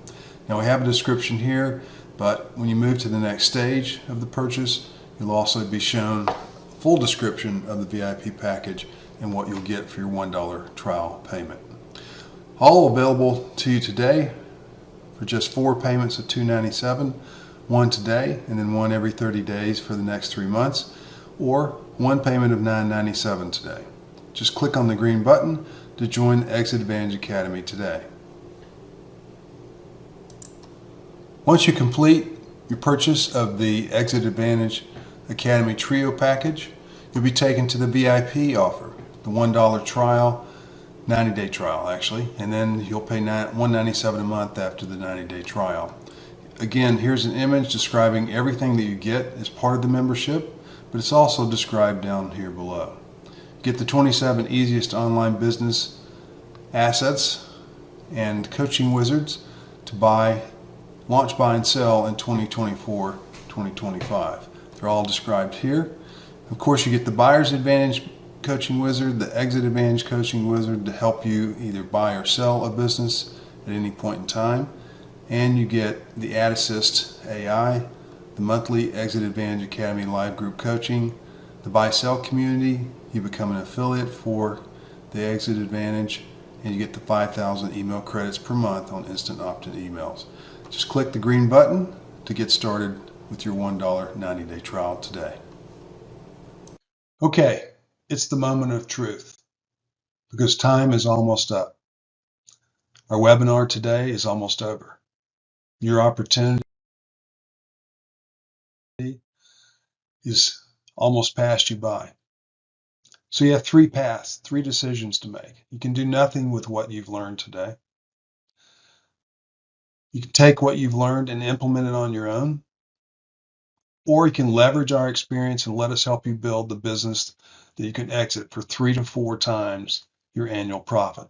Now we have a description here, but when you move to the next stage of the purchase, you'll also be shown a full description of the VIP package and what you'll get for your $1 trial payment. All available to you today for just 4 payments of $297, one today and then one every 30 days for the next 3 months, or one payment of $997 today. Just click on the green button to join the Exit Advantage Academy today. Once you complete your purchase of the Exit Advantage Academy Trio package, you'll be taken to the VIP offer, the $1 trial, 90-day trial actually, and then you'll pay $197 a month after the 90-day trial. Again, here's an image describing everything that you get as part of the membership, but it's also described down here below. Get the 27 easiest online business assets and coaching wizards to launch, buy, and sell in 2024-2025. They're all described here. Of course, you get the Buyer's Advantage Coaching Wizard, the Exit Advantage Coaching Wizard to help you either buy or sell a business at any point in time. And you get the Ad Assist AI, the monthly Exit Advantage Academy live group coaching, the buy-sell community. You become an affiliate for the Exit Advantage, and you get the 5,000 email credits per month on instant opt-in emails. Just click the green button to get started with your $1 90-day trial today. Okay, it's the moment of truth because time is almost up. Our webinar today is almost over. Your opportunity is almost passed you by. So you have 3 paths, 3 decisions to make. You can do nothing with what you've learned today. You can take what you've learned and implement it on your own, or you can leverage our experience and let us help you build the business that you can exit for 3 to 4 times your annual profit.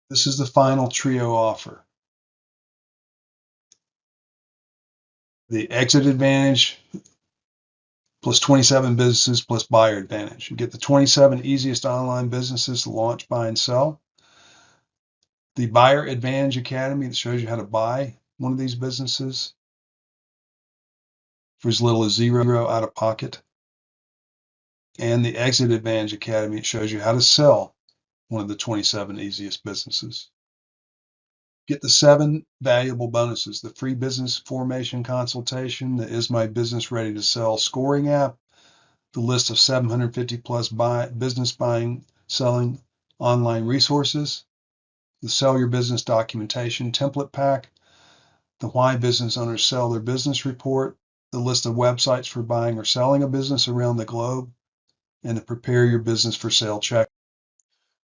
This is the final trio offer. The Exit Advantage plus 27 businesses plus Buyer Advantage. You get the 27 easiest online businesses to launch, buy, and sell. The Buyer Advantage Academy that shows you how to buy one of these businesses for as little as $0 out of pocket. And the Exit Advantage Academy shows you how to sell one of the 27 easiest businesses. Get the 7 valuable bonuses: the free business formation consultation, the Is My Business Ready to Sell scoring app, the list of 750 plus business buying, selling online resources, the Sell Your Business documentation template pack, the Why Business Owners Sell Their Business report, the list of websites for buying or selling a business around the globe, and the Prepare Your Business for Sale check.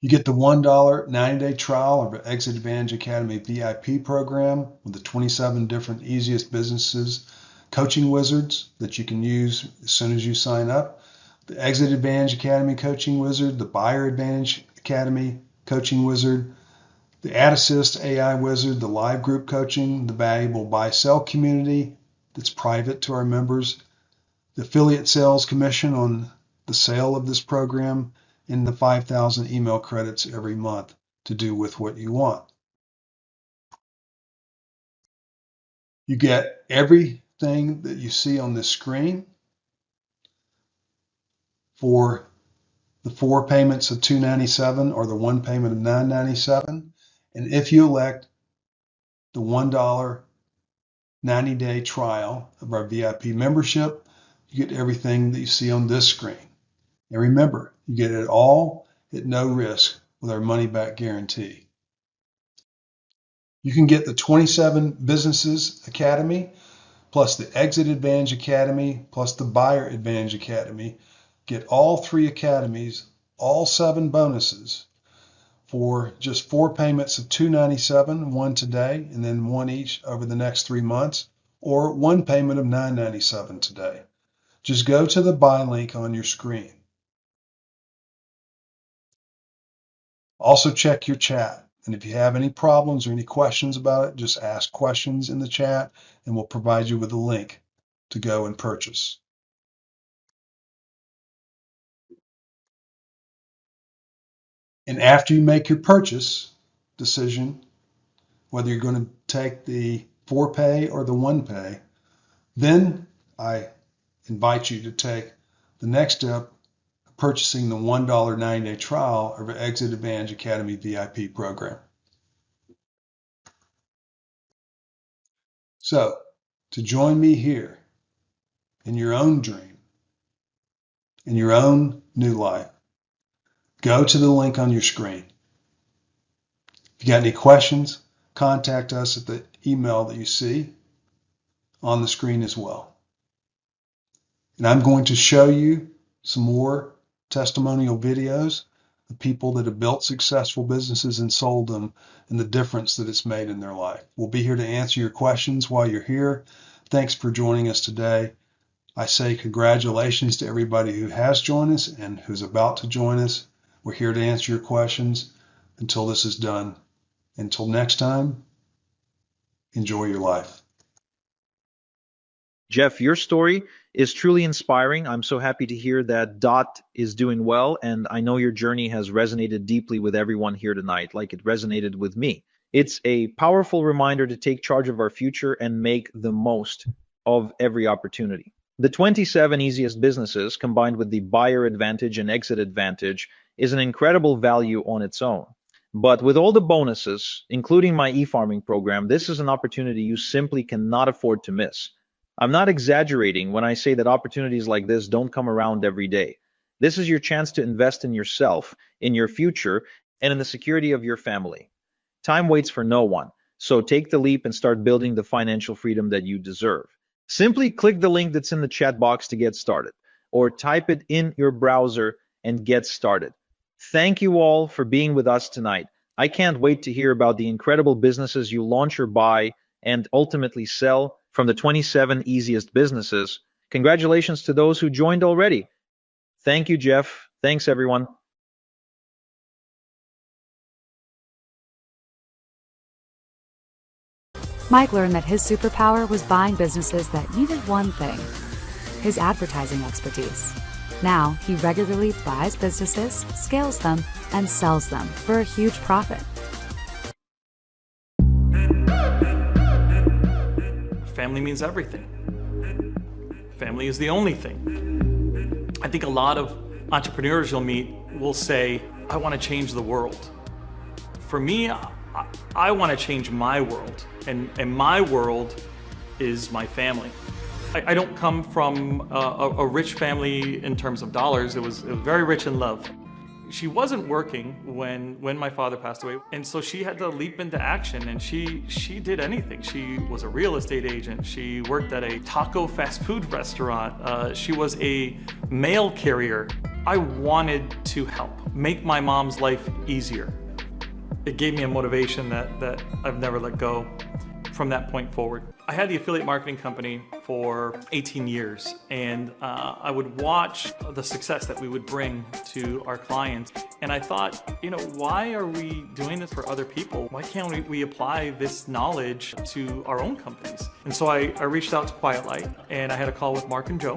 You get the $1 90-day trial of our Exit Advantage Academy VIP program with the 27 different easiest businesses coaching wizards that you can use as soon as you sign up. The Exit Advantage Academy coaching wizard, the Buyer Advantage Academy coaching wizard, the Ad Assist AI wizard, the live group coaching, the valuable buy-sell community that's private to our members, the affiliate sales commission on the sale of this program, and the 5,000 email credits every month to do with what you want. You get everything that you see on this screen for the 4 payments of $297 or the 1 payment of $997. And if you elect the $1 90-day trial of our VIP membership, you get everything that you see on this screen. And remember, you get it all at no risk with our money-back guarantee. You can get the 27 Businesses Academy, plus the Exit Advantage Academy, plus the Buyer Advantage Academy. Get all 3 academies, all 7 bonuses for just 4 payments of $297, one today, and then one each over the next 3 months, or one payment of $9.97 today. Just go to the buy link on your screen. Also check your chat. And if you have any problems or any questions about it, just ask questions in the chat and we'll provide you with a link to go and purchase. And after you make your purchase decision, whether you're going to take the 4-pay or the 1-pay, then I invite you to take the next step, purchasing the $1 90-day trial of our Exit Advantage Academy VIP program. So, to join me here in your own dream, in your own new life, go to the link on your screen. If you got any questions, contact us at the email that you see on the screen as well. And I'm going to show you some more testimonial videos of people that have built successful businesses and sold them and the difference that it's made in their life. We'll be here to answer your questions while you're here. Thanks for joining us today. I say congratulations to everybody who has joined us and who's about to join us. We're here to answer your questions until this is done. Until next time, enjoy your life. Jeff, your story is truly inspiring. I'm so happy to hear that Dot is doing well, and I know your journey has resonated deeply with everyone here tonight, like it resonated with me. It's a powerful reminder to take charge of our future and make the most of every opportunity. The 27 easiest businesses, combined with the buyer advantage and exit advantage, is an incredible value on its own. But with all the bonuses, including my e-farming program, this is an opportunity you simply cannot afford to miss. I'm not exaggerating when I say that opportunities like this don't come around every day. This is your chance to invest in yourself, in your future, and in the security of your family. Time waits for no one, so take the leap and start building the financial freedom that you deserve. Simply click the link that's in the chat box to get started, or type it in your browser and get started. Thank you all for being with us tonight. I can't wait to hear about the incredible businesses you launch or buy and ultimately sell from the 27 easiest businesses. Congratulations to those who joined already. Thank you, Jeff. Thanks, everyone. Mike learned that his superpower was buying businesses that needed one thing: his advertising expertise. Now, he regularly buys businesses, scales them, and sells them for a huge profit. Family means everything. Family is the only thing. I think a lot of entrepreneurs you'll meet will say, I want to change the world. For me, I want to change my world, and my world is my family. I don't come from a rich family in terms of dollars. It was very rich in love. She wasn't working when my father passed away, and so she had to leap into action, and she did anything. She was a real estate agent. She worked at a taco fast food restaurant. She was a mail carrier. I wanted to help make my mom's life easier. It gave me a motivation that I've never let go from that point forward. I had the affiliate marketing company for 18 years, and I would watch the success that we would bring to our clients. And I thought, why are we doing this for other people? Why can't we apply this knowledge to our own companies? And so I reached out to Quiet Light, and I had a call with Mark and Joe.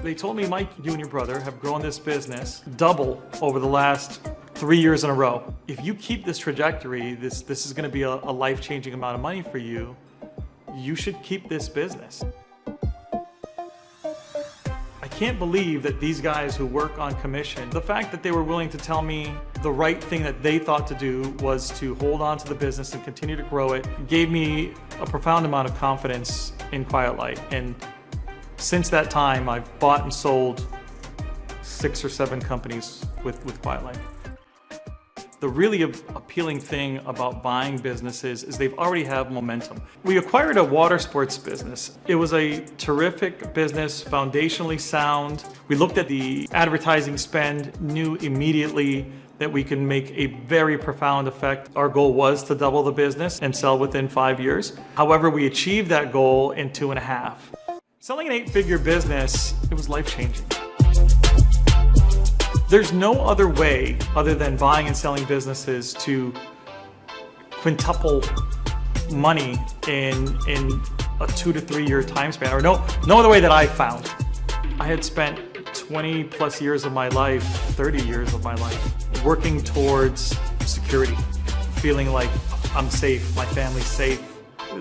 They told me, Mike, you and your brother have grown this business double over the last 3 years in a row. If you keep this trajectory, this is going to be a life-changing amount of money for you. You should keep this business. I can't believe that these guys who work on commission, the fact that they were willing to tell me the right thing that they thought to do was to hold on to the business and continue to grow it, gave me a profound amount of confidence in Quiet Light. And since that time, I've bought and sold 6 or 7 companies with Quiet Light. The really appealing thing about buying businesses is they've already have momentum. We acquired a water sports business. It was a terrific business, foundationally sound. We looked at the advertising spend, knew immediately that we can make a very profound effect. Our goal was to double the business and sell within 5 years. However, we achieved that goal in 2.5. Selling an 8-figure business, it was life-changing. There's no other way other than buying and selling businesses to quintuple money in a 2 to 3 year time span, or no other way that I found. I had spent 20 plus years of my life, 30 years of my life, working towards security, feeling like I'm safe, my family's safe.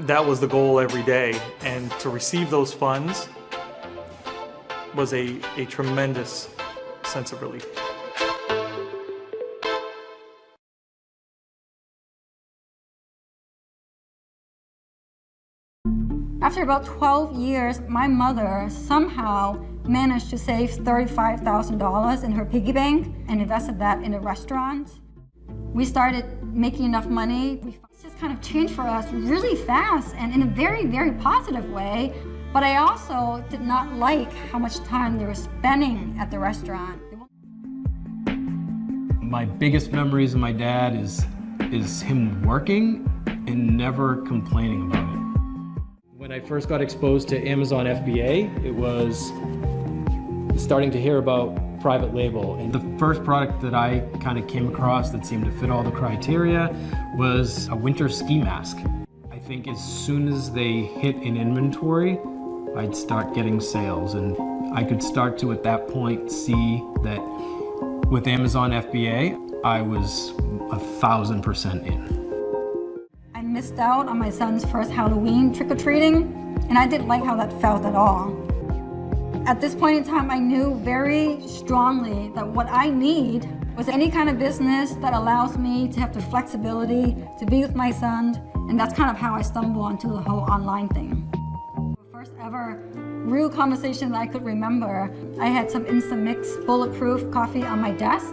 That was the goal every day, and to receive those funds was a tremendous sense of relief. After about 12 years, my mother somehow managed to save $35,000 in her piggy bank and invested that in a restaurant. We started making enough money. It just kind of changed for us really fast and in a very, very positive way. But I also did not like how much time they were spending at the restaurant. My biggest memories of my dad is him working and never complaining about it. When I first got exposed to Amazon FBA, it was starting to hear about private label. And the first product that I kind of came across that seemed to fit all the criteria was a winter ski mask. I think as soon as they hit in inventory, I'd start getting sales, and I could start to at that point see that with Amazon FBA, I was 1,000% in. I missed out on my son's first Halloween trick-or-treating, and I didn't like how that felt at all. At this point in time, I knew very strongly that what I need was any kind of business that allows me to have the flexibility to be with my son, and that's kind of how I stumbled onto the whole online thing. The first ever real conversation that I could remember, I had some instant mix bulletproof coffee on my desk,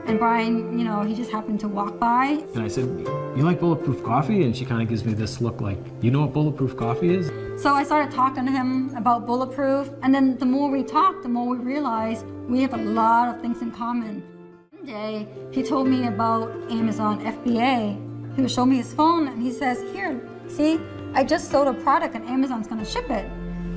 and Brian, he just happened to walk by. And I said, "You like bulletproof coffee?" And she kind of gives me this look like, "You know what bulletproof coffee is?" So I started talking to him about bulletproof, and then the more we talked, the more we realized we have a lot of things in common. One day, he told me about Amazon FBA. He would show me his phone, and he says, "Here, see, I just sold a product and Amazon's gonna ship it."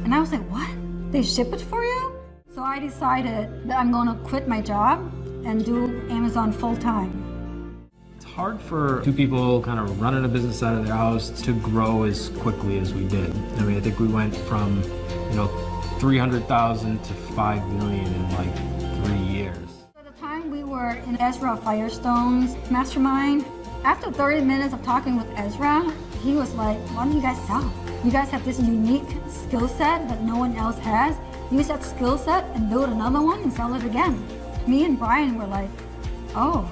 And I was like, "What? They ship it for you?" So I decided that I'm gonna quit my job and do Amazon full-time. It's hard for two people kind of running a business out of their house to grow as quickly as we did. I mean, I think we went from, 300,000 to 5 million in like 3 years. At the time we were in Ezra Firestone's mastermind. After 30 minutes of talking with Ezra, he was like, "Why don't you guys sell? You guys have this unique skill set that no one else has. Use that skill set and build another one and sell it again." Me and Brian were like, "Oh,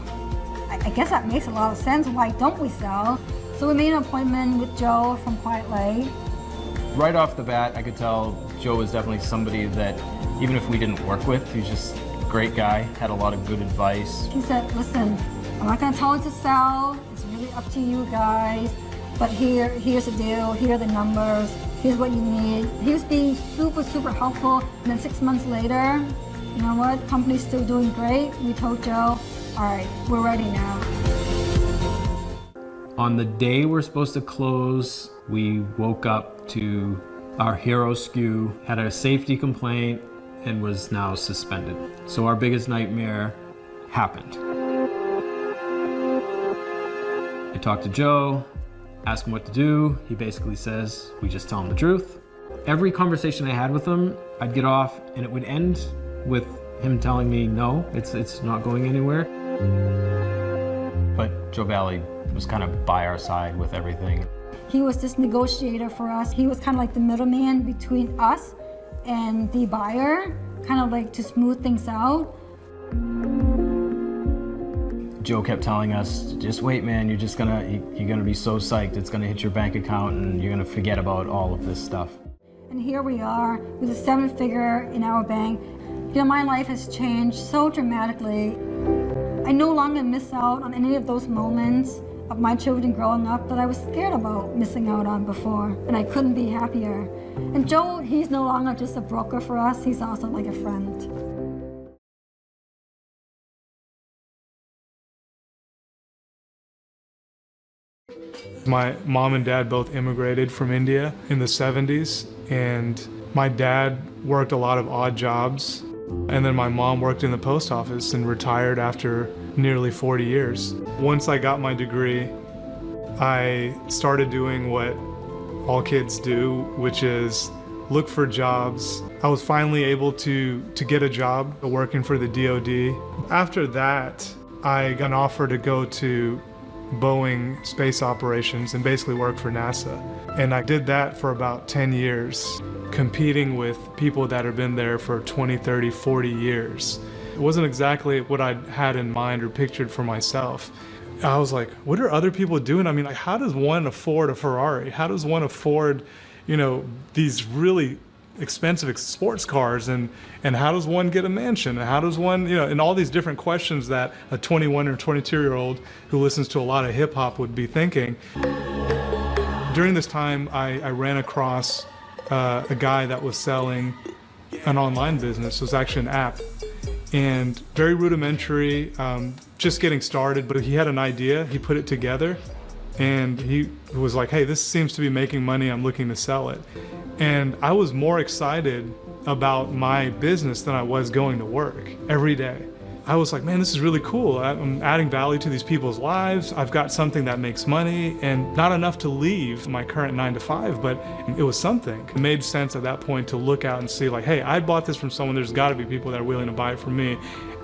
I guess that makes a lot of sense. Why don't we sell?" So we made an appointment with Joe from Quiet Lake. Right off the bat, I could tell Joe was definitely somebody that, even if we didn't work with, he was just a great guy, had a lot of good advice. He said, "Listen, I'm not gonna tell you to sell. It's really up to you guys. But here's the deal. Here are the numbers. Here's what you need." He was being super, super helpful. And then 6 months later, you know what? Company's still doing great. We told Joe, "All right, we're ready now." On the day we're supposed to close, we woke up to our hero SKU had a safety complaint and was now suspended. So our biggest nightmare happened. I talked to Joe, asked him what to do. He basically says, we just tell him the truth. Every conversation I had with him, I'd get off and it would end with him telling me, no, it's not going anywhere. But Joe Valley was kind of by our side with everything. He was this negotiator for us. He was kind of like the middleman between us and the buyer, kind of like to smooth things out. Joe kept telling us, just wait, man, you're gonna be so psyched. It's gonna hit your bank account and you're gonna forget about all of this stuff. And here we are with a 7-figure in our bank. You know, my life has changed so dramatically. I no longer miss out on any of those moments of my children growing up that I was scared about missing out on before, and I couldn't be happier. And Joe, he's no longer just a broker for us, he's also like a friend. My mom and dad both immigrated from India in the 70s, and my dad worked a lot of odd jobs. And then my mom worked in the post office and retired after nearly 40 years. Once I got my degree, I started doing what all kids do, which is look for jobs. I was finally able to get a job working for the DoD. After that, I got an offer to go to Boeing space operations and basically work for NASA. And I did that for about 10 years, competing with people that have been there for 20, 30, 40 years. It wasn't exactly what I had in mind or pictured for myself. I was like, what are other people doing? I mean, like, how does one afford a Ferrari? How does one afford, these really expensive sports cars, and how does one get a mansion, and how does one, and all these different questions that a 21 or 22-year-old who listens to a lot of hip hop would be thinking. During this time, I ran across a guy that was selling an online business. It was actually an app, and very rudimentary, just getting started, but he had an idea, he put it together, and he was like, hey, this seems to be making money, I'm looking to sell it. And I was more excited about my business than I was going to work every day. I was like, man, this is really cool. I'm adding value to these people's lives. I've got something that makes money, and not enough to leave my current 9-to-5, but it was something. It made sense at that point to look out and see, like, hey, I bought this from someone, there's gotta be people that are willing to buy it from me.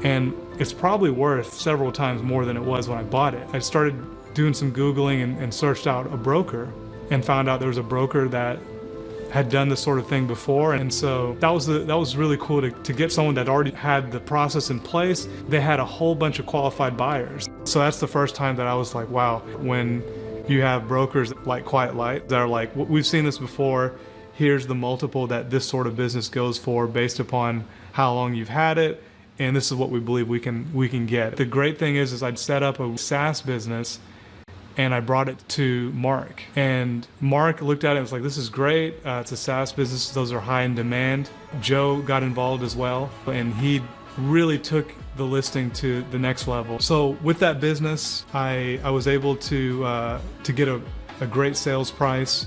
And it's probably worth several times more than it was when I bought it. I started doing some Googling and searched out a broker and found out there was a broker that had done this sort of thing before, and so that was really cool to get someone that already had the process in place. They had a whole bunch of qualified buyers. So that's the first time that I was like, wow, when you have brokers like Quiet Light that are like, we've seen this before, here's the multiple that this sort of business goes for based upon how long you've had it, and this is what we believe we can get. The great thing is I'd set up a SaaS business, and I brought it to Mark. And Mark looked at it and was like, this is great. It's a SaaS business. Those are high in demand. Joe got involved as well, and he really took the listing to the next level. So with that business, I was able to get a great sales price.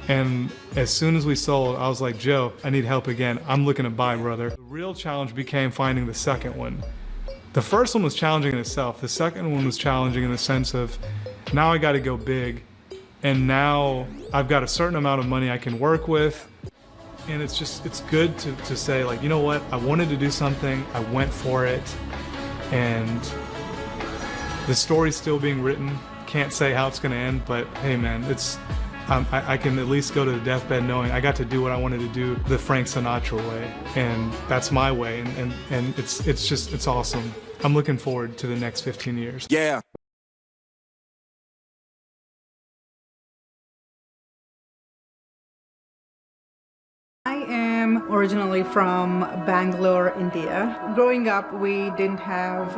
And as soon as we sold, I was like, Joe, I need help again. I'm looking to buy, brother. The real challenge became finding the second one. The first one was challenging in itself. The second one was challenging in the sense of, now I got to go big, and now I've got a certain amount of money I can work with, and it's good to say, like, you know what, I wanted to do something, I went for it, and the story's still being written. Can't say how it's going to end, but hey man, I can at least go to the deathbed knowing I got to do what I wanted to do the Frank Sinatra way, and that's my way, and it's awesome. I'm looking forward to the next 15 years. Yeah. I am originally from Bangalore, India. Growing up, we didn't have,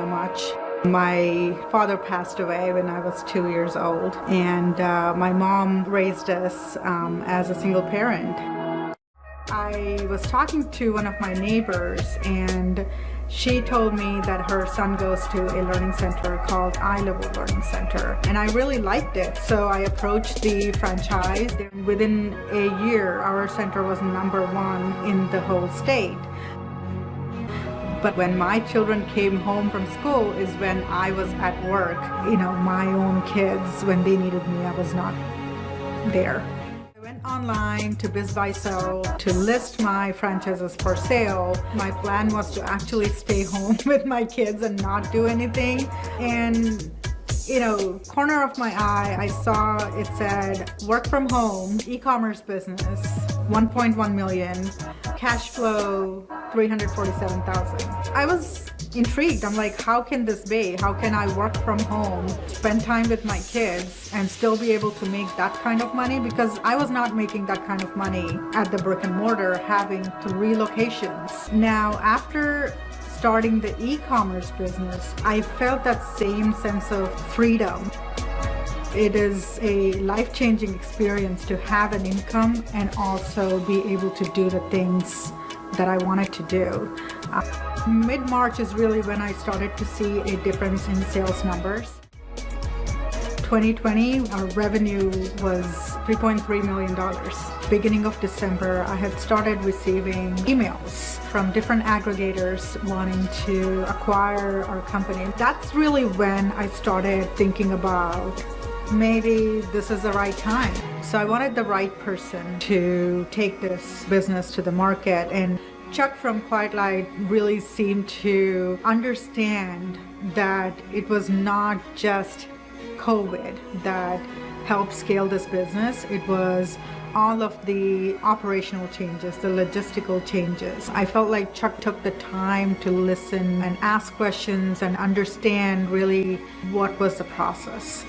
much. My father passed away when I was 2 years old, and my mom raised us as a single parent. I was talking to one of my neighbors, and she told me that her son goes to a learning center called iLevel Learning Center, and I really liked it. So I approached the franchise. Within a year, our center was #1 in the whole state. But when my children came home from school is when I was at work. My own kids, when they needed me, I was not there. I went online to BizBuySell to list my franchises for sale. My plan was to actually stay home with my kids and not do anything. And corner of my eye, I saw it said work from home, e-commerce business, 1.1 million, cash flow 347,000. I was intrigued. I'm like, how can this be? How can I work from home, spend time with my kids, and still be able to make that kind of money? Because I was not making that kind of money at the brick and mortar, having 3 locations. Now, after starting the e-commerce business, I felt that same sense of freedom. It is a life-changing experience to have an income and also be able to do the things that I wanted to do. Mid-March is really when I started to see a difference in sales numbers. 2020, our revenue was $3.3 million. Beginning of December, I had started receiving emails from different aggregators wanting to acquire our company. That's really when I started thinking about maybe this is the right time. So I wanted the right person to take this business to the market, and Chuck from Quiet Light really seemed to understand that it was not just COVID that helped scale this business. It was all of the operational changes, the logistical changes. I felt like Chuck took the time to listen and ask questions and understand really what was the process.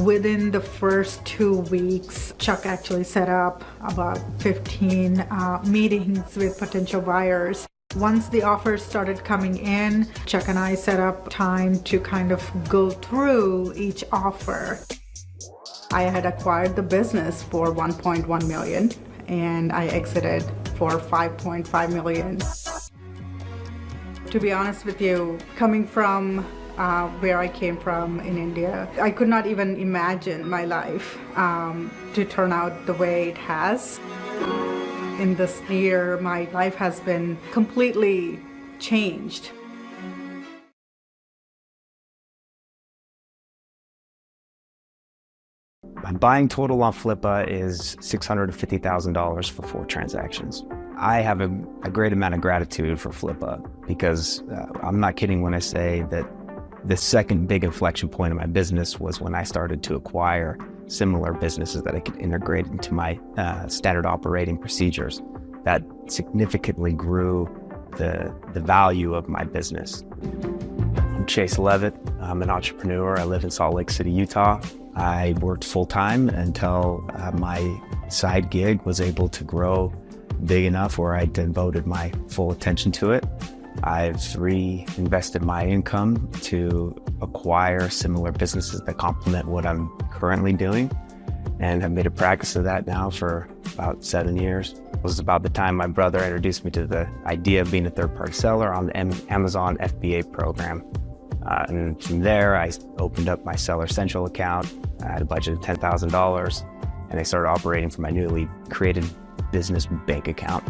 Within the first 2 weeks, Chuck actually set up about 15 meetings with potential buyers. Once the offers started coming in, Chuck and I set up time to kind of go through each offer. I had acquired the business for $1.1 million and I exited for $5.5 million. To be honest with you, coming from where I came from in India, I could not even imagine my life to turn out the way it has. In this year, my life has been completely changed. My buying total on Flippa is $650,000 for 4 transactions. I have a great amount of gratitude for Flippa because I'm not kidding when I say that the second big inflection point in my business was when I started to acquire similar businesses that I could integrate into my standard operating procedures. That significantly grew the value of my business. I'm Chase Levitt. I'm an entrepreneur. I live in Salt Lake City, Utah. I worked full-time until my side gig was able to grow big enough where I devoted my full attention to it. I've reinvested my income to acquire similar businesses that complement what I'm currently doing, and have made a practice of that now for about 7 years. It was about the time my brother introduced me to the idea of being a third-party seller on the Amazon FBA program. And from there, I opened up my Seller Central account. I had a budget of $10,000, and I started operating from my newly created business bank account.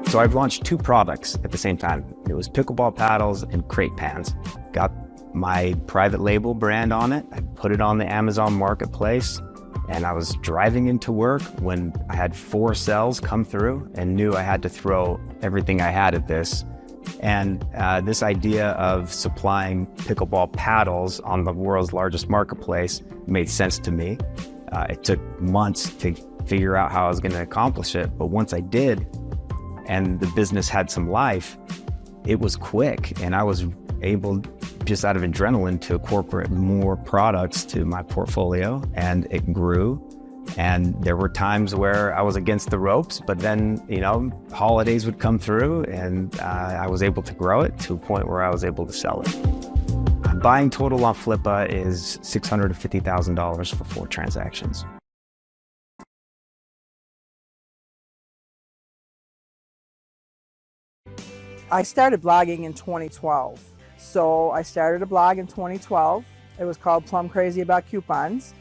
So I've launched 2 products at the same time. It was pickleball paddles and crate pans. Got my private label brand on it. I put it on the Amazon marketplace, and I was driving into work when I had 4 sales come through and knew I had to throw everything I had at this. And this idea of supplying pickleball paddles on the world's largest marketplace made sense to me. It took months to figure out how I was going to accomplish it, but once I did, and the business had some life, it was quick, and I was able, just out of adrenaline, to incorporate more products to my portfolio, and it grew. And there were times where I was against the ropes, but then, holidays would come through, and I was able to grow it to a point where I was able to sell it. My buying total on Flippa is $650,000 for 4 transactions. I started blogging in 2012. So I started a blog in 2012. It was called Plum Crazy About Coupons.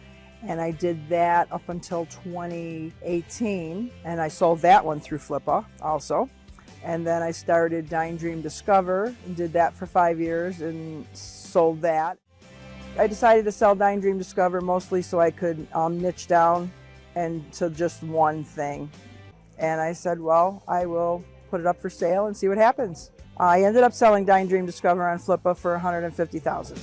And I did that up until 2018. And I sold that one through Flippa also. And then I started Dine Dream Discover and did that for 5 years and sold that. I decided to sell Dine Dream Discover mostly so I could niche down and to just one thing. And I said, well, I will put it up for sale and see what happens. I ended up selling Dine Dream Discover on Flippa for $150,000.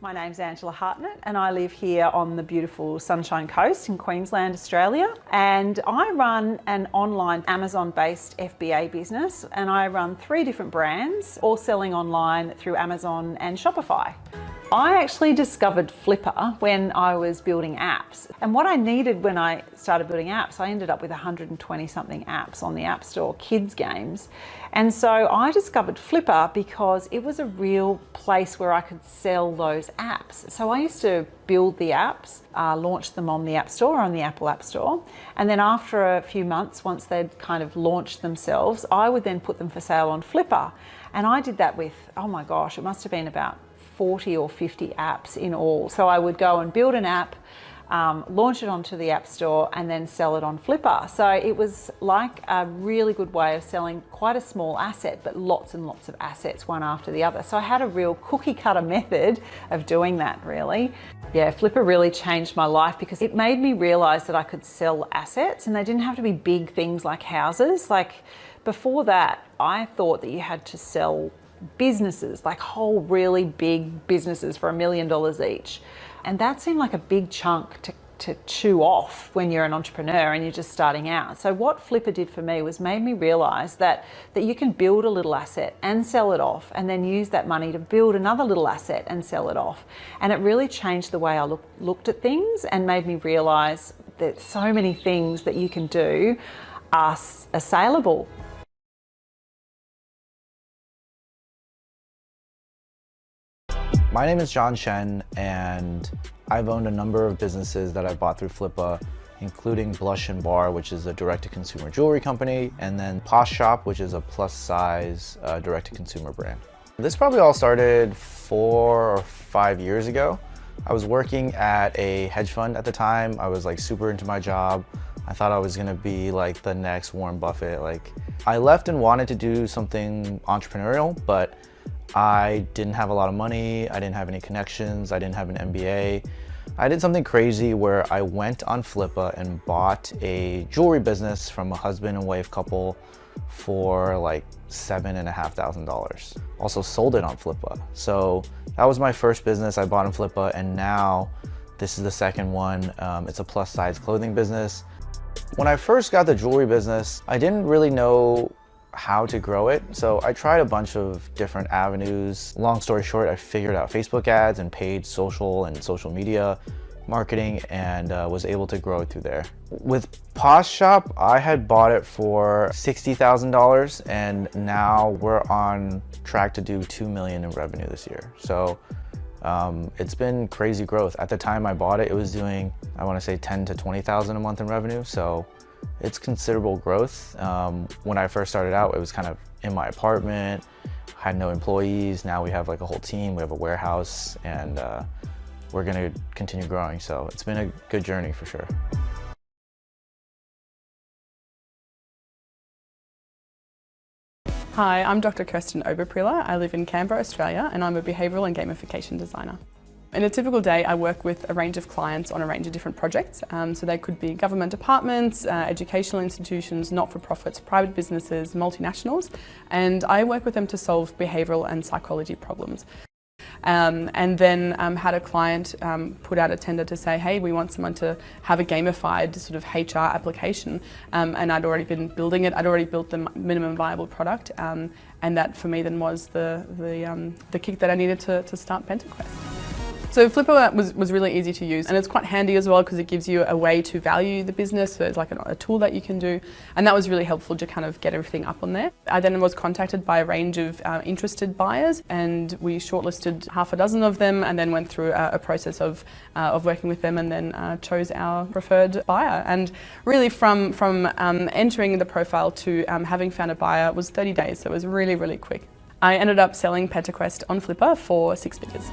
My name's Angela Hartnett and I live here on the beautiful Sunshine Coast in Queensland, Australia. And I run an online Amazon-based FBA business, and I run 3 different brands, all selling online through Amazon and Shopify. I actually discovered Flippa when I was building apps. And what I needed when I started building apps, I ended up with 120 something apps on the App Store, kids games. And so I discovered Flippa because it was a real place where I could sell those apps. So I used to build the apps, launch them on the App Store, on the Apple App Store. And then after a few months, once they'd kind of launched themselves, I would then put them for sale on Flippa. And I did that with, oh my gosh, it must have been about 40 or 50 apps in all. So I would go and build an app, launch it onto the App Store and then sell it on Flippa. So it was like a really good way of selling quite a small asset, but lots and lots of assets one after the other. So I had a real cookie cutter method of doing that, really. Yeah, Flippa really changed my life because it made me realize that I could sell assets and they didn't have to be big things like houses. Like before that, I thought that you had to sell businesses, like whole really big businesses for $1 million each. And that seemed like a big chunk to chew off when you're an entrepreneur and you're just starting out. So what Flippa did for me was made me realize that you can build a little asset and sell it off and then use that money to build another little asset and sell it off. And it really changed the way I looked at things and made me realize that so many things that you can do are saleable. My name is John Shen, and I've owned a number of businesses that I bought through Flippa, including Blush & Bar, which is a direct-to-consumer jewelry company, and then Posh Shop, which is a plus-size direct-to-consumer brand. This probably all started 4 or 5 years ago. I was working at a hedge fund at the time. I was like super into my job. I thought I was gonna be like the next Warren Buffett. I left and wanted to do something entrepreneurial, but I didn't have a lot of money, I didn't have any connections, I didn't have an MBA. I did something crazy where I went on Flippa and bought a jewelry business from a husband and wife couple for like $7,500. Also sold it on Flippa. So that was my first business I bought on Flippa, and now this is the second one. It's a plus size clothing business. When I first got the jewelry business, I didn't really know how to grow it. So I tried a bunch of different avenues. Long story short, I figured out Facebook ads and paid social and social media marketing and was able to grow it through there. With Posh Shop, I had bought it for $60,000 and now we're on track to do $2 million in revenue this year. So it's been crazy growth. At the time I bought it, it was doing, I want to say 10 to 20,000 a month in revenue. So it's considerable growth. When I first started out, it was kind of in my apartment, had no employees. Now we have like a whole team, we have a warehouse, and we're gonna continue growing. So it's been a good journey for sure. Hi, I'm Dr. Kirsten Oberpriller. I live in Canberra, Australia, and I'm a behavioural and gamification designer. In a typical day, I work with a range of clients on a range of different projects. So they could be government departments, educational institutions, not-for-profits, private businesses, multinationals, and I work with them to solve behavioural and psychology problems. And then had a client put out a tender to say, hey, we want someone to have a gamified sort of HR application. And I'd already been building it. I'd already built the minimum viable product. And that for me then was the kick that I needed to start PentaQuest. So Flippa was really easy to use, and it's quite handy as well because it gives you a way to value the business. So it's like a tool that you can do, and that was really helpful to kind of get everything up on there. I then was contacted by a range of interested buyers, and we shortlisted half a dozen of them, and then went through a process of working with them, and then chose our preferred buyer. And really, from entering the profile to having found a buyer was 30 days, so it was really, really quick. I ended up selling PentaQuest on Flippa for 6 figures.